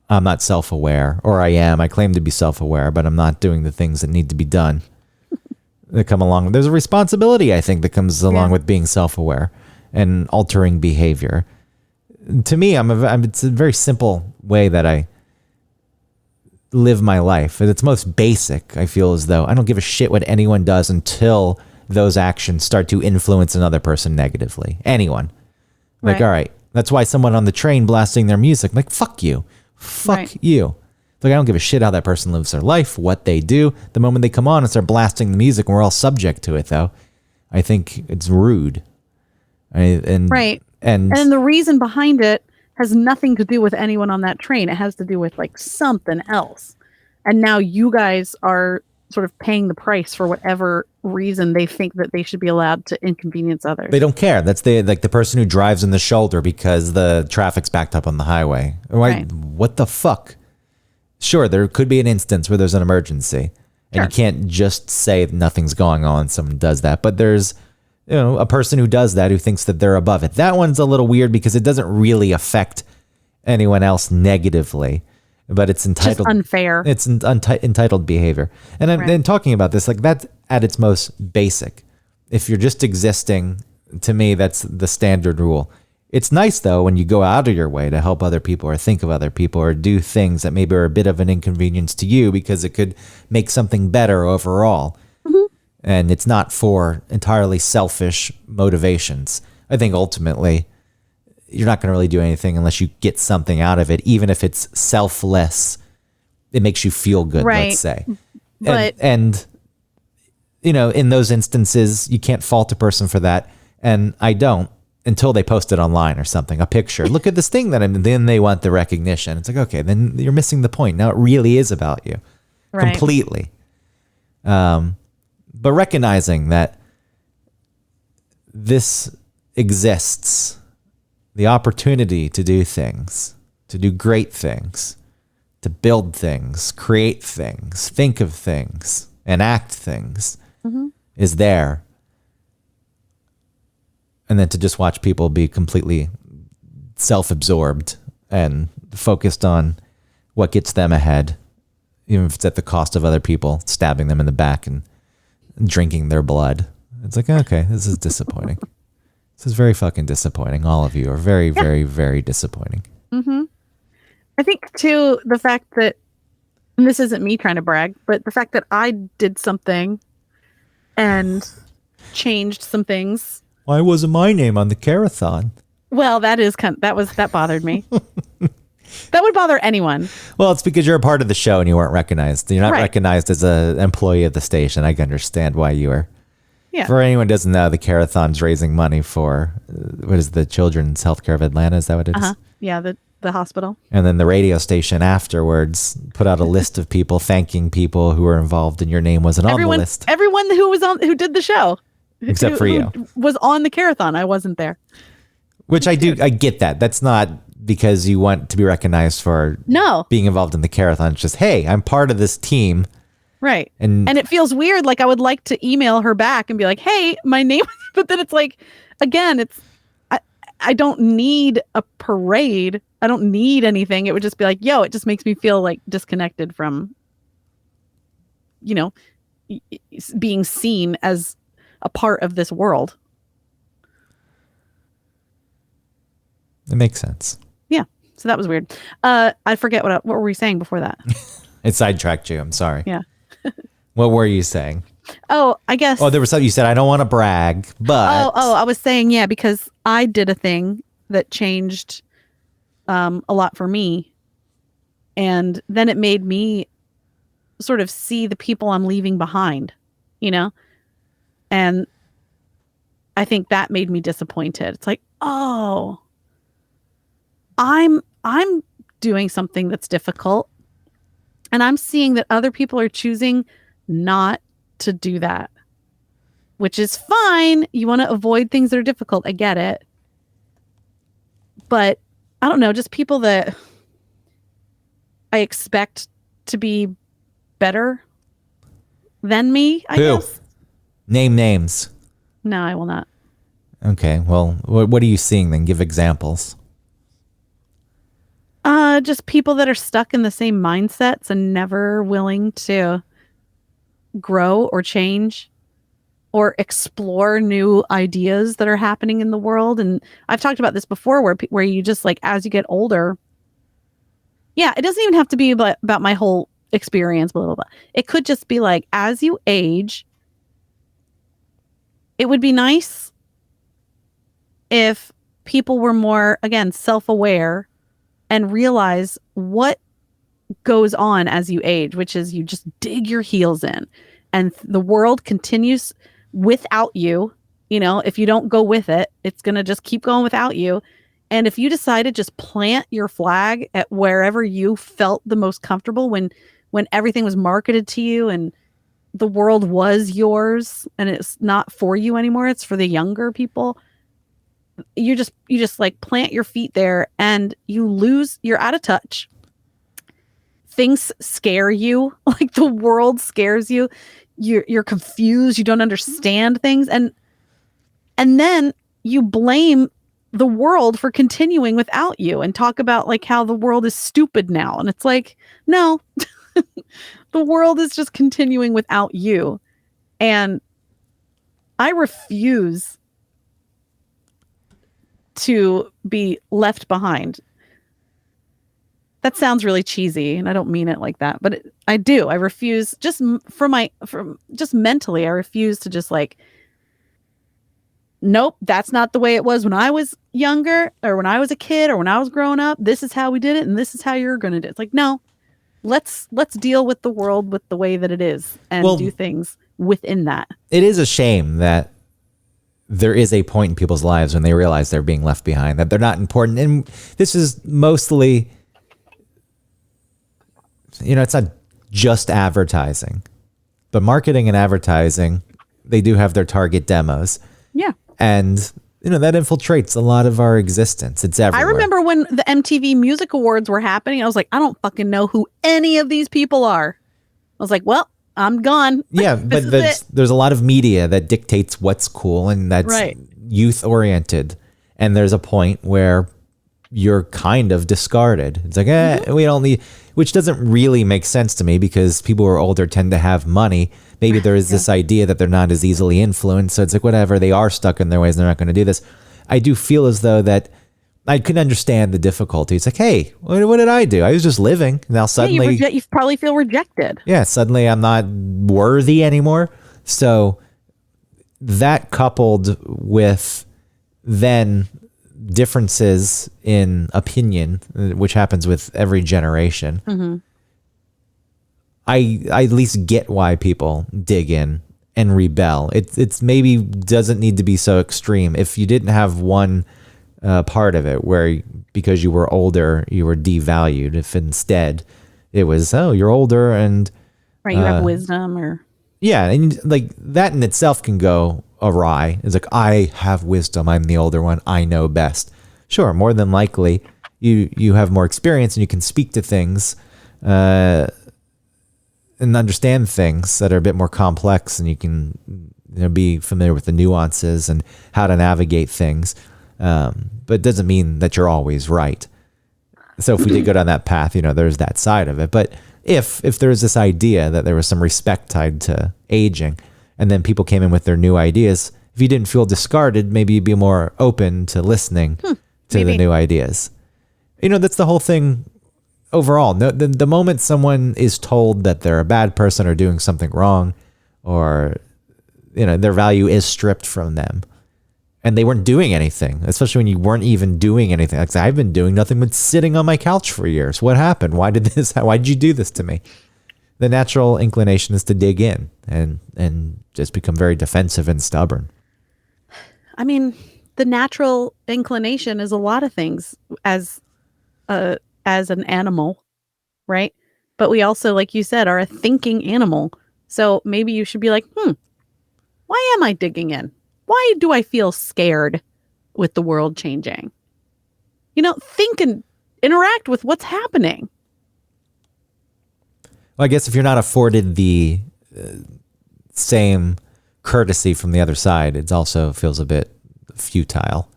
I'm not self-aware, or I am. I claim to be self-aware, but I'm not doing the things that need to be done that come along. There's a responsibility, I think, that comes along with being self-aware and altering behavior. To me, it's a very simple way that I live my life. At its most basic, I feel as though I don't give a shit what anyone does until those actions start to influence another person negatively. Anyone. Like, all right, that's why someone on the train blasting their music, like, fuck you. Fuck you. Like, I don't give a shit how that person lives their life, what they do. The moment they come on and start blasting the music, and we're all subject to it, though, I think it's rude. And the reason behind it has nothing to do with anyone on that train. It has to do with like something else. And now you guys are sort of paying the price for whatever reason they think that they should be allowed to inconvenience others. They don't care. That's the person who drives in the shoulder because the traffic's backed up on the highway. Right. What the fuck? Sure, there could be an instance where there's an emergency, and you can't just say nothing's going on. Someone does that, but there's a person who does that, who thinks that they're above it. That one's a little weird because it doesn't really affect anyone else negatively, but it's entitled. Just unfair. It's entitled behavior. And I'm talking about this, like, that's at its most basic. If you're just existing, to me, that's the standard rule. It's nice, though, when you go out of your way to help other people or think of other people or do things that maybe are a bit of an inconvenience to you because it could make something better overall. And it's not for entirely selfish motivations. I think ultimately, you're not going to really do anything unless you get something out of it, even if it's selfless. It makes you feel good, let's say. But and in those instances, you can't fault a person for that. And I don't. until they post it online or something, a picture. Look at this thing that I'm, then they want the recognition. It's like, okay, then you're missing the point. Now it really is about you completely. But recognizing that this exists, the opportunity to do things, to do great things, to build things, create things, think of things, enact things is there. And then to just watch people be completely self-absorbed and focused on what gets them ahead, even if it's at the cost of other people, stabbing them in the back and drinking their blood. It's like, okay, this is disappointing. This is very fucking disappointing. All of you are very, very, very disappointing. I think, too, the fact that, and this isn't me trying to brag, but the fact that I did something and changed some things. Why wasn't my name on the Carathon? Well, that bothered me. That would bother anyone. Well, it's because you're a part of the show and you weren't recognized. You're not recognized as an employee of the station. I can understand why you were. Yeah. For anyone who doesn't know, the Carathon's raising money for, what is the Children's Healthcare of Atlanta? Is that what it is? Yeah, the hospital. And then the radio station afterwards put out a list of people thanking people who were involved, and your name wasn't on the list. Everyone who did the show. Except for you. Was on the Carathon. I wasn't there. Which I get that. That's not because you want to be recognized for being involved in the Carathon. It's just, hey, I'm part of this team. Right. And it feels weird. Like I would like to email her back and be like, hey, my name. But then it's like, again, I don't need a parade. I don't need anything. It would just be like, it just makes me feel like disconnected from, being seen as a part of this world. It makes sense. Yeah. So that was weird. I forget what were we saying before that? It sidetracked you. I'm sorry. Yeah. What were you saying? Oh, I guess. Oh, there was something you said. I don't want to brag, but. I was saying, because I did a thing that changed a lot for me. And then it made me sort of see the people I'm leaving behind, And I think that made me disappointed. It's like, oh, I'm doing something that's difficult. And I'm seeing that other people are choosing not to do that, which is fine. You want to avoid things that are difficult. I get it. But I don't know, just people that I expect to be better than me, I guess. Name names. No, I will not. Okay. Well, what are you seeing then? Give examples. Just people that are stuck in the same mindsets and never willing to grow or change or explore new ideas that are happening in the world. And I've talked about this before where you just like, as you get older, it doesn't even have to be about my whole experience, blah, blah, blah. It could just be like, as you age, it would be nice if people were more, again, self-aware and realize what goes on as you age, which is you just dig your heels in and the world continues without you. If you don't go with it, it's going to just keep going without you. And if you decide to just plant your flag at wherever you felt the most comfortable when everything was marketed to you and the world was yours and it's not for you anymore, it's for the younger people. You just like plant your feet there and you're out of touch. Things scare you, like the world scares you. You're confused. You don't understand things. And then you blame the world for continuing without you and talk about like how the world is stupid now. And it's like, no, the world is just continuing without you. And I refuse to be left behind. That sounds really cheesy and I don't mean it like that, but I do. I refuse just mentally. I refuse to just like, nope, that's not the way it was when I was younger or when I was a kid or when I was growing up. This is how we did it and this is how you're going to do it. It's like, no, let's deal with the world with the way that it is and do things within that. It is a shame that there is a point in people's lives when they realize they're being left behind, that they're not important. And this is mostly, it's not just advertising, but marketing and advertising, they do have their target demos. Yeah. And, that infiltrates a lot of our existence. It's everywhere. I remember when the MTV Music Awards were happening, I was like, I don't fucking know who any of these people are. I was like, well, I'm gone. Yeah, but there's a lot of media that dictates what's cool, and that's right. Youth oriented. And there's a point where you're kind of discarded. It's like, we don't need, which doesn't really make sense to me, because people who are older tend to have money. Maybe there is this idea that they're not as easily influenced. So it's like, whatever, they are stuck in their ways. They're not going to do this. I do feel as though that I can understand the difficulty. It's like, hey, what did I do? I was just living. Now suddenly, you probably feel rejected. Yeah, suddenly I'm not worthy anymore. So that, coupled with then differences in opinion, which happens with every generation, Mm-hmm. I at least get why people dig in and rebel. It's maybe doesn't need to be so extreme. If you didn't have one part of it where, because you were older, you were devalued, if instead it was, you're older and right, you have wisdom, or and like that in itself can go awry. It's like, I have wisdom, I'm the older one, I know best. Sure, more than likely you have more experience and you can speak to things and understand things that are a bit more complex, and you can be familiar with the nuances and how to navigate things. But it doesn't mean that you're always right. So if we did go down that path, there's that side of it. But if there's this idea that there was some respect tied to aging, and then people came in with their new ideas, if you didn't feel discarded, maybe you'd be more open to listening to the new ideas. That's the whole thing overall. The moment someone is told that they're a bad person or doing something wrong, or their value is stripped from them, and they weren't doing anything, especially when you weren't even doing anything. Like, I've been doing nothing but sitting on my couch for years. What happened? Why did you do this to me? The natural inclination is to dig in and just become very defensive and stubborn. I mean, the natural inclination is a lot of things as an animal, right? But we also, like you said, are a thinking animal. So maybe you should be like, why am I digging in? Why do I feel scared with the world changing? Think and interact with what's happening. Well, I guess if you're not afforded the same courtesy from the other side, it also feels a bit futile.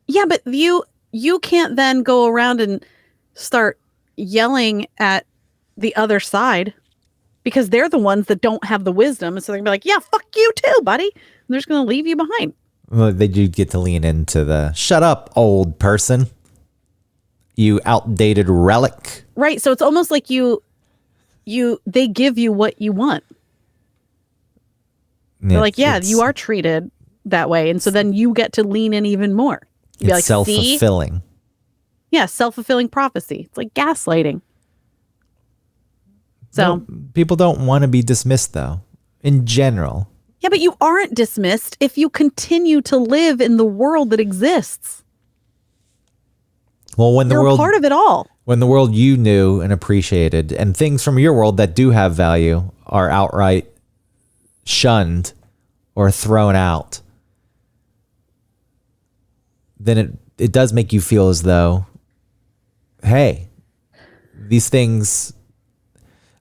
Yeah, but you can't then go around and start yelling at the other side, because they're the ones that don't have the wisdom. And so they're gonna be like, yeah, fuck you too, buddy. And they're just going to leave you behind. Well, they do get to lean into the, shut up, old person, you outdated relic. Right. So it's almost like they give you what you want. They're like, yeah, you are treated that way. And so then you get to lean in even more. It's like, self-fulfilling. See? Yeah, self-fulfilling prophecy. It's like gaslighting. So no, people don't want to be dismissed, though, in general. Yeah, but you aren't dismissed if you continue to live in the world that exists. Well, when the world, part of it all. When the world you knew and appreciated, and things from your world that do have value, are outright shunned or thrown out, then it does make you feel as though, hey, these things,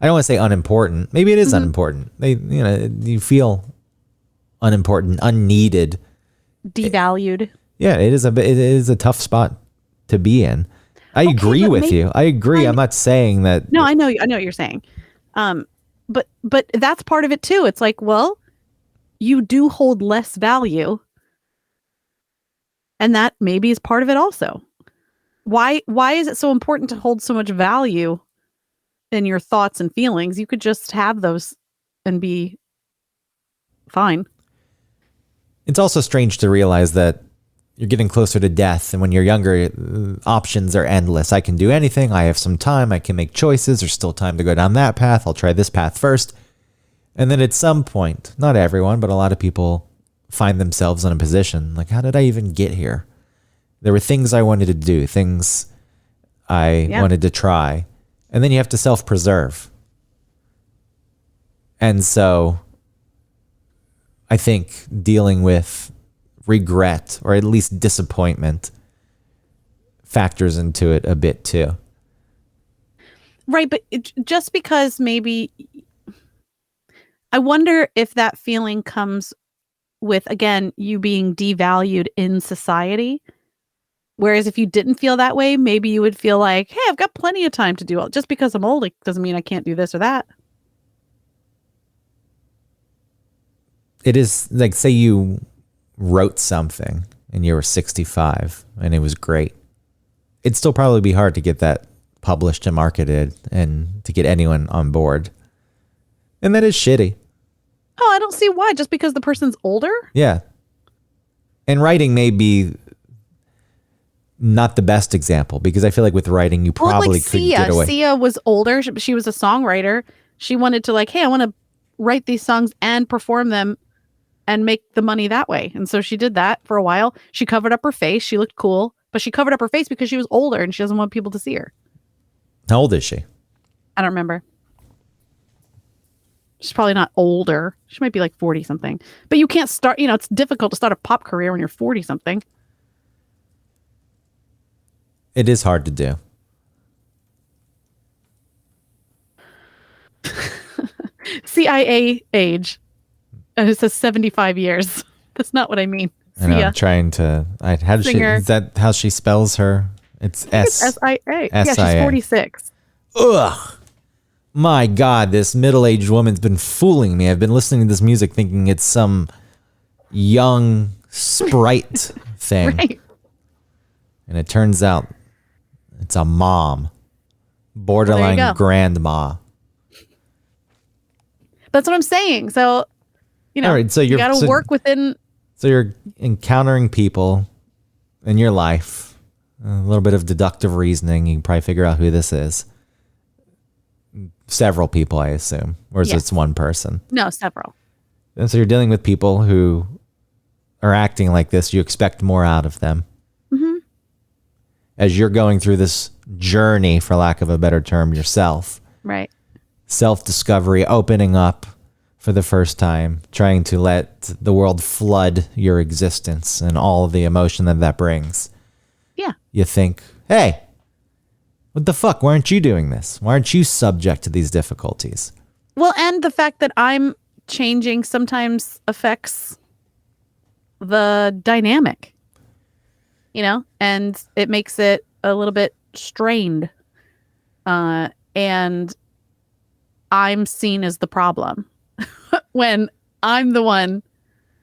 I don't want to say unimportant. Maybe it is unimportant. You feel unimportant, unneeded, devalued. Yeah, it is a tough spot to be in. I agree with you. I agree. I'm not saying that. No, I know what you're saying. But that's part of it too. It's like, well, you do hold less value, and that maybe is part of it also. Why is it so important to hold so much value in your thoughts and feelings? You could just have those and be fine. It's also strange to realize that you're getting closer to death, and when you're younger, options are endless. I can do anything. I have some time. I can make choices. There's still time to go down that path. I'll try this path first. And then at some point, not everyone, but a lot of people find themselves in a position like, how did I even get here? There were things I wanted to do, things I wanted to try. And then you have to self-preserve. And so I think dealing with regret or at least disappointment factors into it a bit too. Right, but just because maybe I wonder if that feeling comes with, again, you being devalued in society. Whereas if you didn't feel that way, maybe you would feel like, hey, I've got plenty of time to do it. Just because I'm old, it doesn't mean I can't do this or that. It is like, say you wrote something and you were 65 and it was great. It'd still probably be hard to get that published and marketed and to get anyone on board. And that is shitty. Oh, I don't see why. Just because the person's older? Yeah. And writing may be not the best example because I feel like with writing, you probably could get away. Sia was older. She was a songwriter. She wanted to hey, I want to write these songs and perform them and make the money that way. And so she did that for a while. She covered up her face. She looked cool, but she covered up her face because she was older and she doesn't want people to see her. How old is she? I don't remember. She's probably not older. She might be 40 something. But you can't start, it's difficult to start a pop career when you're 40 something. It is hard to do. CIA age. It says 75 years. That's not what I mean. I know, I'm trying to. Is that how she spells her? It's S-I-A. Yeah, she's 46. Ugh. My God, this middle-aged woman's been fooling me. I've been listening to this music thinking it's some young sprite thing. Right. And it turns out it's a mom. Borderline grandma. That's what I'm saying. So, all right, so you got to work within. So you're encountering people in your life. A little bit of deductive reasoning. You can probably figure out who this is. Several people, I assume. Or is it one person? No, several. And so you're dealing with people who are acting like this. You expect more out of them. Mm-hmm. As you're going through this journey, for lack of a better term, yourself. Right. Self-discovery, opening up for the first time, trying to let the world flood your existence and all of the emotion that brings. Yeah. You think, hey, what the fuck? Why aren't you doing this? Why aren't you subject to these difficulties? Well, and the fact that I'm changing sometimes affects the dynamic, and it makes it a little bit strained. And I'm seen as the problem when I'm the one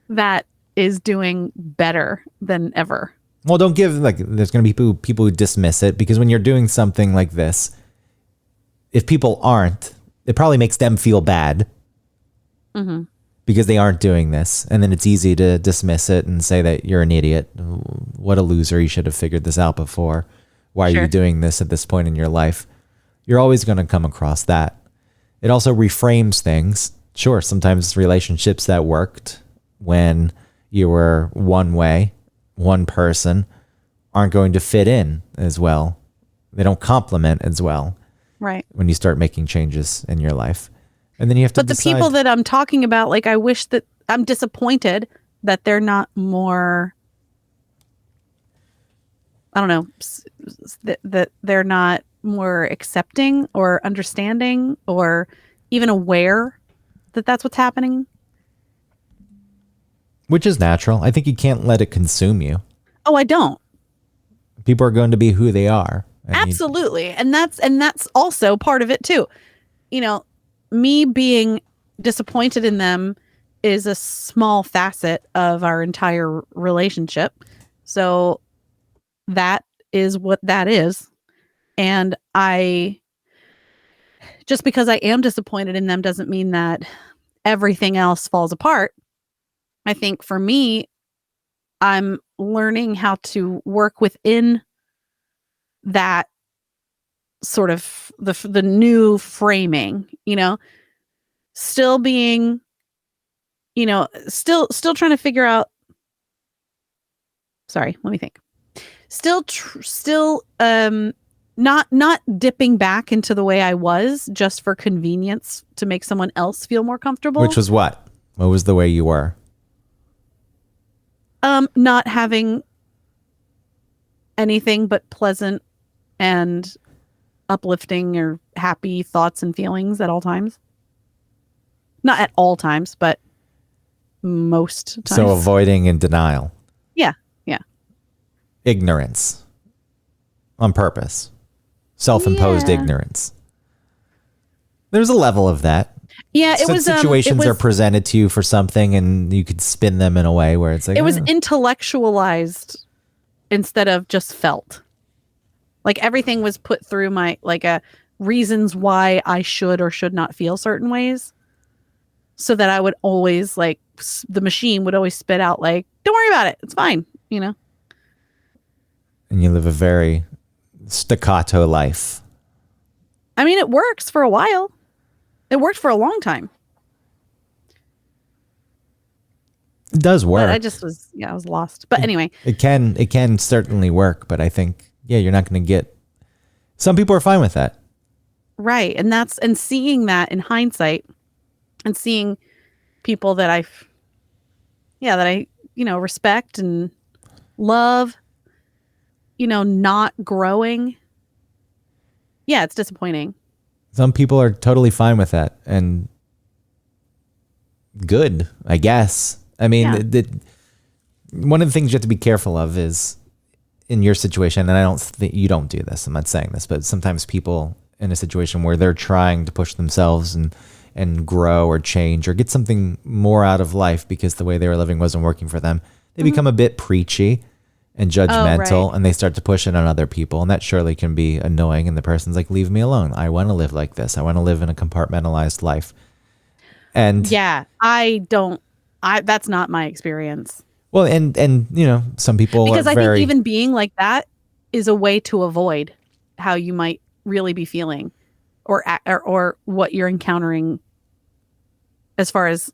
that is doing better than ever. Well, don't give, there's going to be people who dismiss it, because when you're doing something like this, if people aren't, it probably makes them feel bad because they aren't doing this. And then it's easy to dismiss it and say that you're an idiot. What a loser. You should have figured this out before. Why are you doing this at this point in your life? You're always going to come across that. It also reframes things. Sure, sometimes relationships that worked when you were one way, one person, aren't going to fit in as well. They don't complement as well. Right. When you start making changes in your life. And then you have to decide. The people that I'm talking about, I wish that I'm disappointed that they're not more, I don't know, that they're not more accepting or understanding or even aware that that's what's happening. Which is natural. I think you can't let it consume you. Oh, I don't. People are going to be who they are. Absolutely. And that's also part of it too. Me being disappointed in them is a small facet of our entire relationship. So that is what that is. And just because I am disappointed in them doesn't mean that everything else falls apart. I think for me, I'm learning how to work within that sort of the new framing, still being still trying to figure out. Sorry, let me think. Still not dipping back into the way I was just for convenience to make someone else feel more comfortable. Which was what? What was the way you were? Not having anything but pleasant and uplifting or happy thoughts and feelings at all times. Not at all times, but most times. So avoiding and denial. Yeah. Ignorance. On purpose. Self-imposed ignorance. There's a level of that. Yeah, it was situations are presented to you for something, and you could spin them in a way where it's like it was intellectualized instead of just felt. Like everything was put through my reasons why I should or should not feel certain ways, so that I would always the machine would always spit out don't worry about it, it's fine, And you live a very staccato life. I mean, it works for a while. It worked for a long time. It does work. But I was lost. But anyway. It can certainly work, but I think, you're not going to get... Some people are fine with that. Right. And seeing that in hindsight and seeing people that I respect and love, not growing. Yeah, it's disappointing. Some people are totally fine with that, and good, I guess. I mean, one of the things you have to be careful of is in your situation, and I don't think you don't do this. I'm not saying this, but sometimes people in a situation where they're trying to push themselves and grow or change or get something more out of life because the way they were living wasn't working for them, they become a bit preachy and judgmental, and they start to push it on other people, and that surely can be annoying. And the person's like, "Leave me alone. I want to live like this. I want to live in a compartmentalized life." And yeah, that's not my experience. Well, and some people because are I think even being like that is a way to avoid how you might really be feeling, or what you're encountering as far as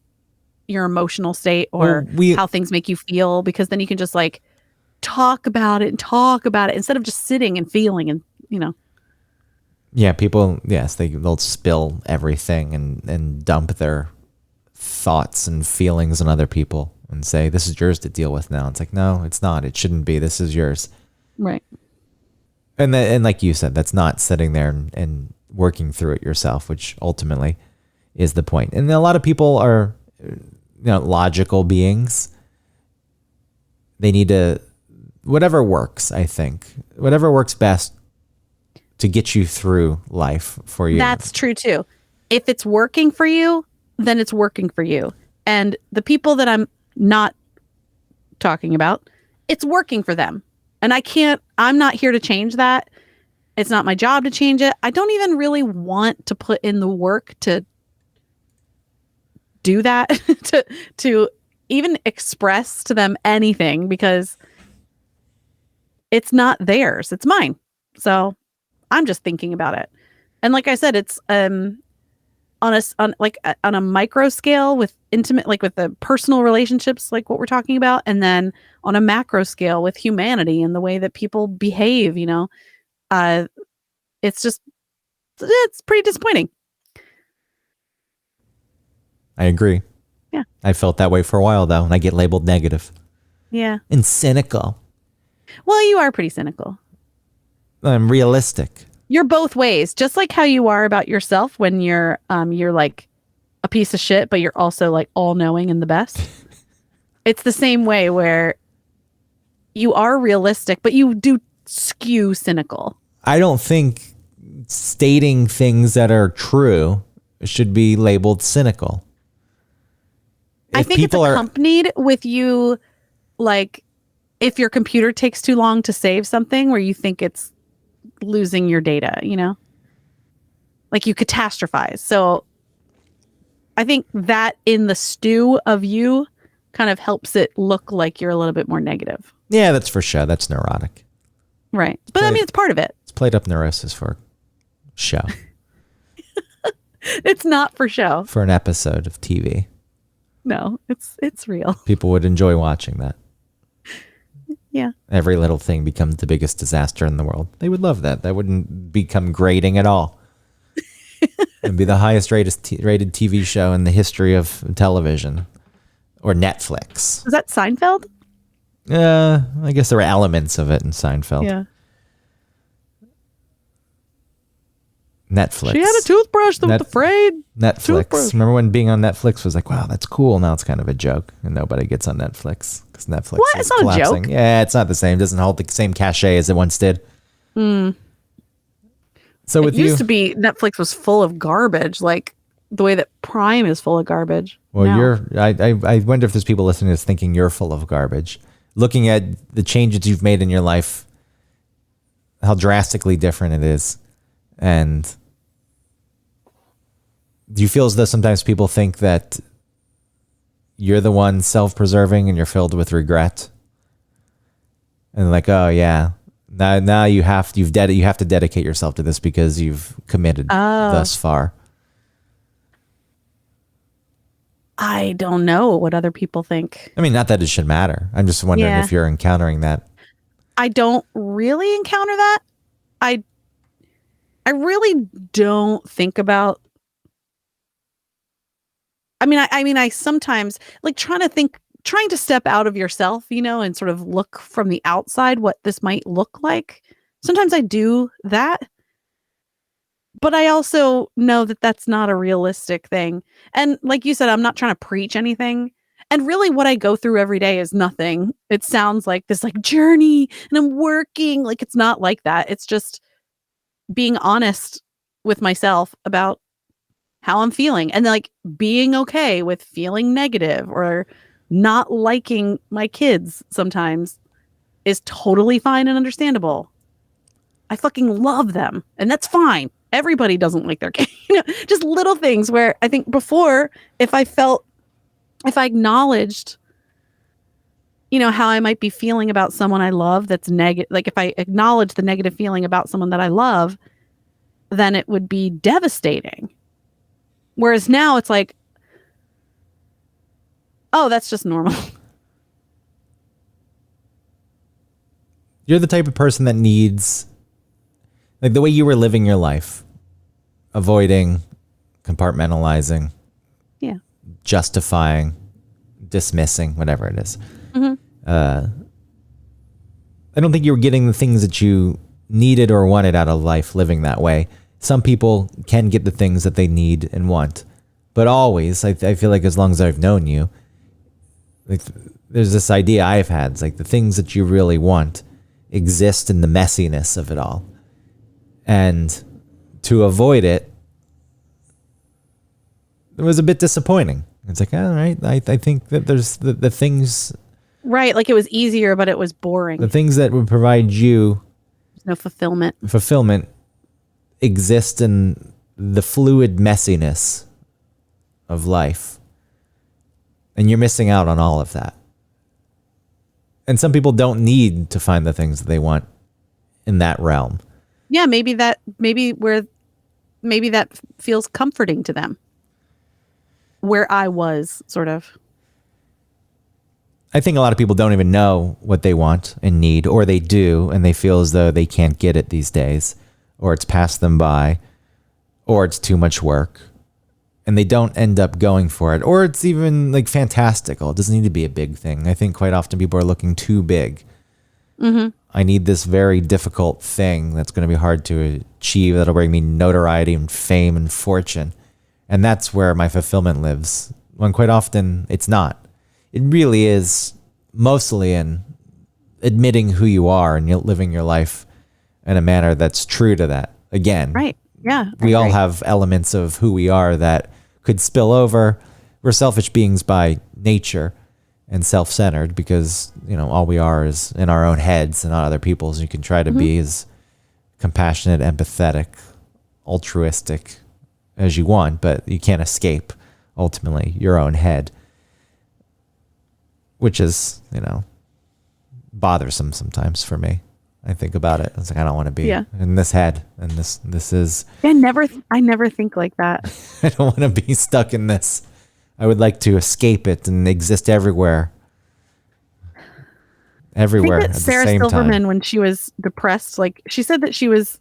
your emotional state or how things make you feel. Because then you can just talk about it instead of just sitting and feeling and Yeah, people, yes, they'll spill everything and dump their thoughts and feelings on other people and say, "This is yours to deal with now." It's like, no, it's not. It shouldn't be. This is yours. Right. And like you said, that's not sitting there and working through it yourself, which ultimately is the point. And a lot of people are, logical beings. They need to, whatever works, I think. Whatever works best to get you through life for you. That's true too. If it's working for you, then it's working for you. And the people that I'm not talking about, it's working for them. And I'm not here to change that. It's not my job to change it. I don't even really want to put in the work to do that, to even express to them anything, because it's not theirs. It's mine. So I'm just thinking about it. And like I said, it's on a micro scale with intimate, with the personal relationships, like what we're talking about. And then on a macro scale with humanity and the way that people behave, it's pretty disappointing. I agree. Yeah. I felt that way for a while though, and I get labeled negative. Yeah. And cynical. Well, you are pretty cynical. I'm realistic. You're both ways, just like how you are about yourself when you're like a piece of shit, but you're also like all knowing and the best. It's the same way where you are realistic, but you do skew cynical. I don't think stating things that are true should be labeled cynical. I think it's accompanied with you, if your computer takes too long to save something where you think it's losing your data, you catastrophize. So I think that in the stew of you kind of helps it look like you're a little bit more negative. Yeah, that's for sure. That's neurotic. Right. But it's part of it. It's played up neurosis for show. It's not for show. For an episode of TV. No, it's real. People would enjoy watching that. Yeah. Every little thing becomes the biggest disaster in the world. They would love that. That wouldn't become grating at all. It'd be the highest rated TV show in the history of television. Or Netflix. Is that Seinfeld? I guess there were elements of it in Seinfeld. Yeah. Netflix. She had a toothbrush that was afraid. Netflix. Toothbrush. Remember when being on Netflix was like, wow, that's cool. Now it's kind of a joke, and nobody gets on Netflix because Netflix What? is It's not collapsing. a joke. Yeah, it's not the same. It doesn't hold the same cachet as it once did. So with It you, used to be Netflix was full of garbage, like the way that Prime is full of garbage. well, now. I wonder if there's people listening to this thinking you're full of garbage. Looking at the changes you've made in your life, how drastically different it is, and do you feel as though sometimes people think that you're the one self-preserving and you're filled with regret? And like, oh yeah, now you have to dedicate yourself to this because you've committed thus far. I don't know what other people think. I mean, not that it should matter. I'm just wondering if you're encountering that. I don't really encounter that. I really don't think about. I mean, I sometimes like trying to step out of yourself, and sort of look from the outside what this might look like. Sometimes I do that. But I also know that that's not a realistic thing. And like you said, I'm not trying to preach anything. And really what I go through every day is nothing. It sounds like this like journey and I'm working. Like it's not like that. It's just being honest with myself about how I'm feeling and like being okay with feeling negative or not liking my kids sometimes is totally fine and understandable. I fucking love them and that's fine. Everybody doesn't like their kid, just little things where I think before, if I acknowledged, how I might be feeling about someone I love that's negative, like if I acknowledge the negative feeling about someone that I love, then it would be devastating. Whereas now it's like, oh, that's just normal. You're the type of person that needs, like the way you were living your life, avoiding, compartmentalizing, justifying, dismissing, whatever it is. Mm-hmm. I don't think you were getting the things that you needed or wanted out of life living that way. Some people can get the things that they need and want, but always, I feel like as long as I've known you, like there's this idea I've had, it's like the things that you really want exist in the messiness of it all. And to avoid it was a bit disappointing. It's like, all right, I think that there's the things... Right, like it was easier, but it was boring. The things that would provide you... There's no fulfillment. Fulfillment exist in the fluid messiness of life. And you're missing out on all of that. And some people don't need to find the things that they want in that realm. Yeah, maybe that feels comforting to them. Where I was, sort of. I think a lot of people don't even know what they want and need, or they do, and they feel as though they can't get it these days, or it's passed them by, or it's too much work, and they don't end up going for it, or it's even like fantastical. It doesn't need to be a big thing. I think quite often people are looking too big. Mm-hmm. I need this very difficult thing that's going to be hard to achieve, that'll bring me notoriety and fame and fortune. And that's where my fulfillment lives, when quite often it's not. It really is mostly in admitting who you are and living your life in a manner that's true to that. Again, right? Yeah, we all have elements of who we are that could spill over. We're selfish beings by nature and self-centered because, all we are is in our own heads and not other people's. You can try to be as compassionate, empathetic, altruistic as you want, but you can't escape ultimately your own head, which is, bothersome sometimes for me. I think about it. It's like, I don't want to be in this head, and this is... I never think like that. I don't want to be stuck in this. I would like to escape it and exist everywhere. Everywhere I at think the that Sarah same Silverman, time. when she was depressed, like she said that she was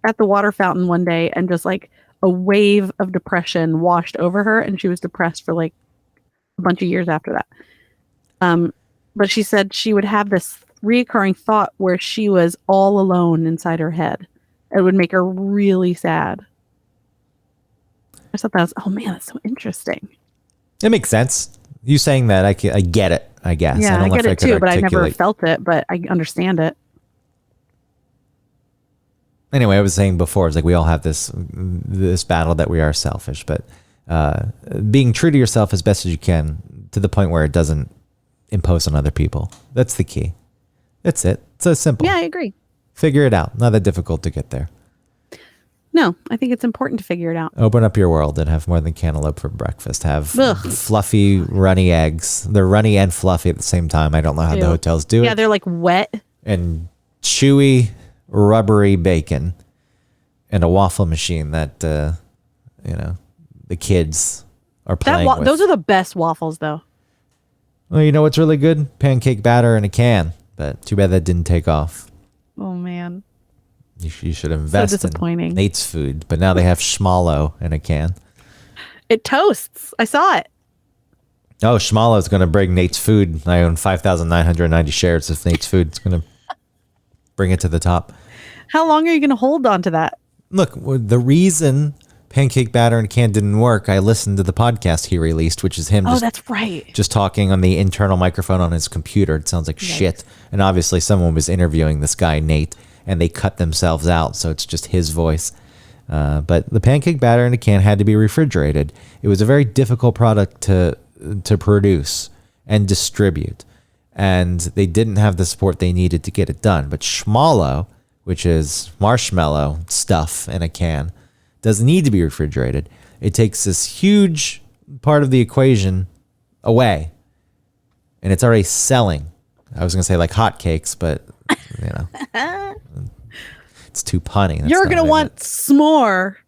at the water fountain one day and just like a wave of depression washed over her, and she was depressed for like a bunch of years after that. But she said she would have this reoccurring thought where she was all alone inside her head. It would make her really sad. I thought that was, oh man, that's so interesting. It makes sense. You saying that, I get it, I guess. Yeah, I don't know get if it could too, but I never articulate. felt it, but I understand it. Anyway, I was saying before, it's like we all have this battle that we are selfish, but being true to yourself as best as you can to the point where it doesn't impose on other people. That's the key. That's it. It's so simple. Yeah, I agree. Figure it out. Not that difficult to get there. No, I think it's important to figure it out. Open up your world and have more than cantaloupe for breakfast. Have Ugh. fluffy, runny eggs. They're runny and fluffy at the same time. I don't know how the hotels do it. Yeah, they're like wet. And chewy, rubbery bacon. And a waffle machine that, the kids are playing with. Those are the best waffles, though. Well, you know what's really good? Pancake batter in a can. But too bad that didn't take off. Oh, man. You should invest in Nate's food, but now they have Schmallow in a can. It toasts. I saw it. Oh, Schmallow's going to bring Nate's food. I own 5,990 shares of Nate's food. It's going to bring it to the top. How long are you going to hold on to that? Look, the reason pancake batter in a can didn't work, I listened to the podcast he released, which is him that's right. just talking on the internal microphone on his computer. It sounds like shit. And obviously someone was interviewing this guy, Nate, and they cut themselves out, so it's just his voice. But the pancake batter in a can had to be refrigerated. It was a very difficult product to produce and distribute, and they didn't have the support they needed to get it done. But Schmallow, which is marshmallow stuff in a can, doesn't need to be refrigerated. It takes this huge part of the equation away, and it's already selling. I was going to say like hotcakes, but it's too punny. That's You're going to want some more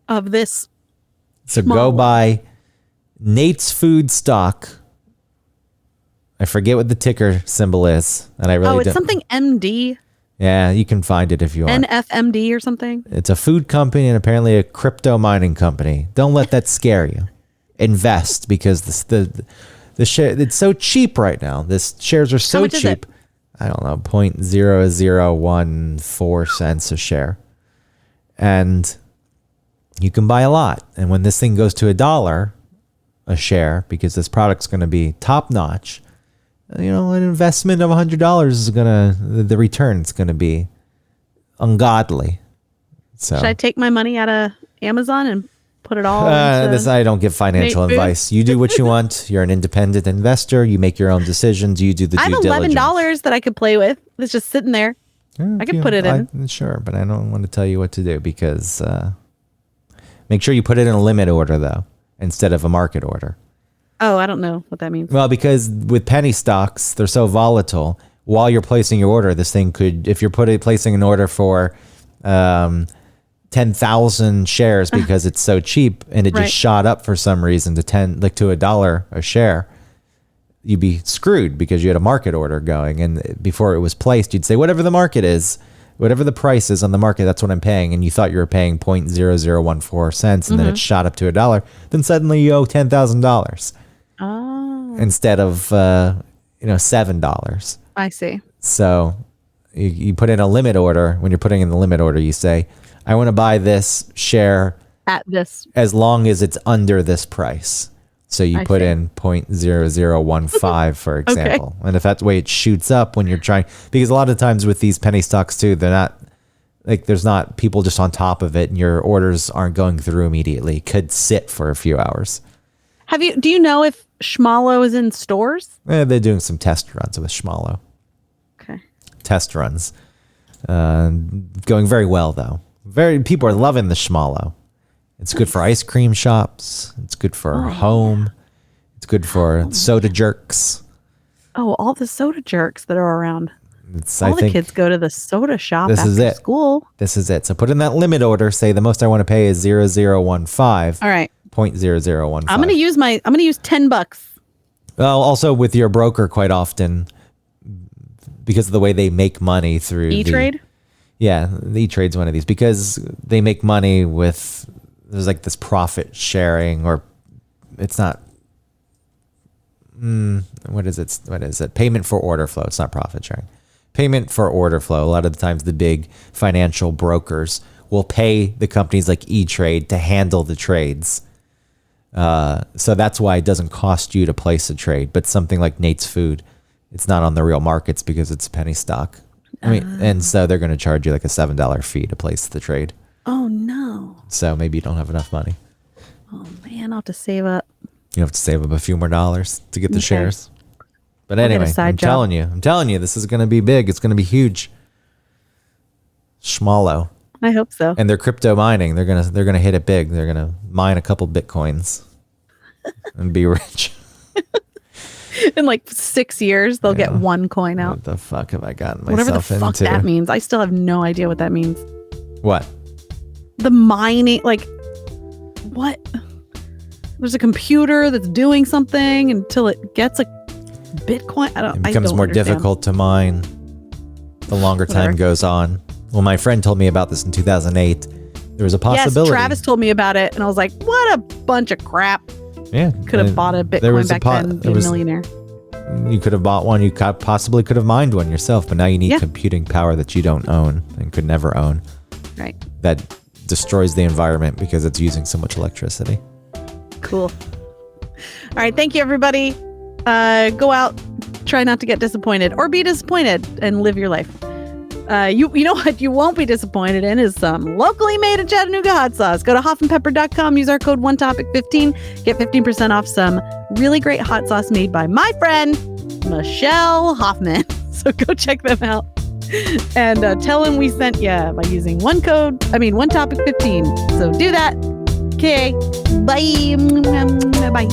of this. So go buy Nate's Food stock. I forget what the ticker symbol is, and I really it's something MD. Yeah, you can find it if you want. NFMD or something. It's a food company and apparently a crypto mining company. Don't let that scare you. Invest, because the share, it's so cheap right now. This shares are so cheap. I don't know, 0.0014 cents a share. And you can buy a lot. And when this thing goes to $1 a share, because this product's going to be top notch, an investment of $100 is the return's going to be ungodly. So should I take my money out of Amazon and put it all into I don't give financial advice. You do what you want. You're an independent investor. You make your own decisions. You do the due diligence. I have $11 that I could play with. It's just sitting there. I could put it in. Sure, but I don't want to tell you what to do, because make sure you put it in a limit order, though, instead of a market order. Oh, I don't know what that means. Well, because with penny stocks, they're so volatile. While you're placing your order, this thing could, if you're placing an order for 10,000 shares because it's so cheap and it just shot up for some reason to $1 a share, you'd be screwed because you had a market order going. And before it was placed, you'd say, whatever the market is, whatever the price is on the market, that's what I'm paying. And you thought you were paying 0.0014 cents, and then it shot up to $1. Then suddenly you owe $10,000. Oh. Instead of $7. I see. So you put in a limit order. When you're putting in the limit order, you say, I want to buy this share at this, as long as it's under this price. So you put in 0.0015, for example. And if that's the way it shoots up when you're trying, because a lot of times with these penny stocks too, they're not like, there's not people just on top of it, and your orders aren't going through immediately. It could sit for a few hours. Do you know if Schmallow is in stores? They're doing some test runs with Schmallow. Okay. Test runs. Going very well, though. People are loving the Schmallow. It's good for ice cream shops. It's good for home. It's good for soda jerks. Oh, all the soda jerks that are around. I think kids go to the soda shop after school. This is it. So put in that limit order. Say the most I want to pay is 0.0015. All right. 0.0015. I'm gonna use $10. Well, also with your broker, quite often, because of the way they make money through E-Trade? the E-Trade's one of these, because they make money with, there's like this profit sharing, or it's not, what is it? Payment for order flow. It's not profit sharing. Payment for order flow. A lot of the times the big financial brokers will pay the companies like E-Trade to handle the trades. So that's why it doesn't cost you to place a trade. But something like Nate's Food, it's not on the real markets because it's penny stock. I mean, and so they're going to charge you like a $7 fee to place the trade. Oh, no. So maybe you don't have enough money. Oh, man, I'll have to save up. You have to save up a few more dollars to get the shares. But I'll get a anyway, side I'm job. telling you, this is going to be big. It's going to be huge. Schmallow. I hope so. And they're crypto mining. They're gonna hit it big. They're gonna mine a couple Bitcoins and be rich. In like 6 years, they'll get one coin out. What the fuck have I gotten Whatever the myself fuck into? that means. I still have no idea what that means. What? The mining, like, what? There's a computer that's doing something until it gets a Bitcoin. It becomes more difficult to mine the longer time goes on. Well, my friend told me about this in 2008. There was a possibility. Yes, Travis told me about it, and I was like, what a bunch of crap. Yeah. Could have bought a Bitcoin back then and be a millionaire. You could have bought one. You possibly could have mined one yourself, but now you need computing power that you don't own and could never own. Right. That destroys the environment because it's using so much electricity. Cool. All right. Thank you, everybody. Go out, try not to get disappointed or be disappointed and live your life. You know what you won't be disappointed in is some locally made in Chattanooga hot sauce. Go to hoffandpepper.com, use our code OneTopic15, get 15% off some really great hot sauce made by my friend, Michelle Hoffman. So go check them out and tell them we sent you by using OneTopic15. So do that. Okay. Bye. Bye.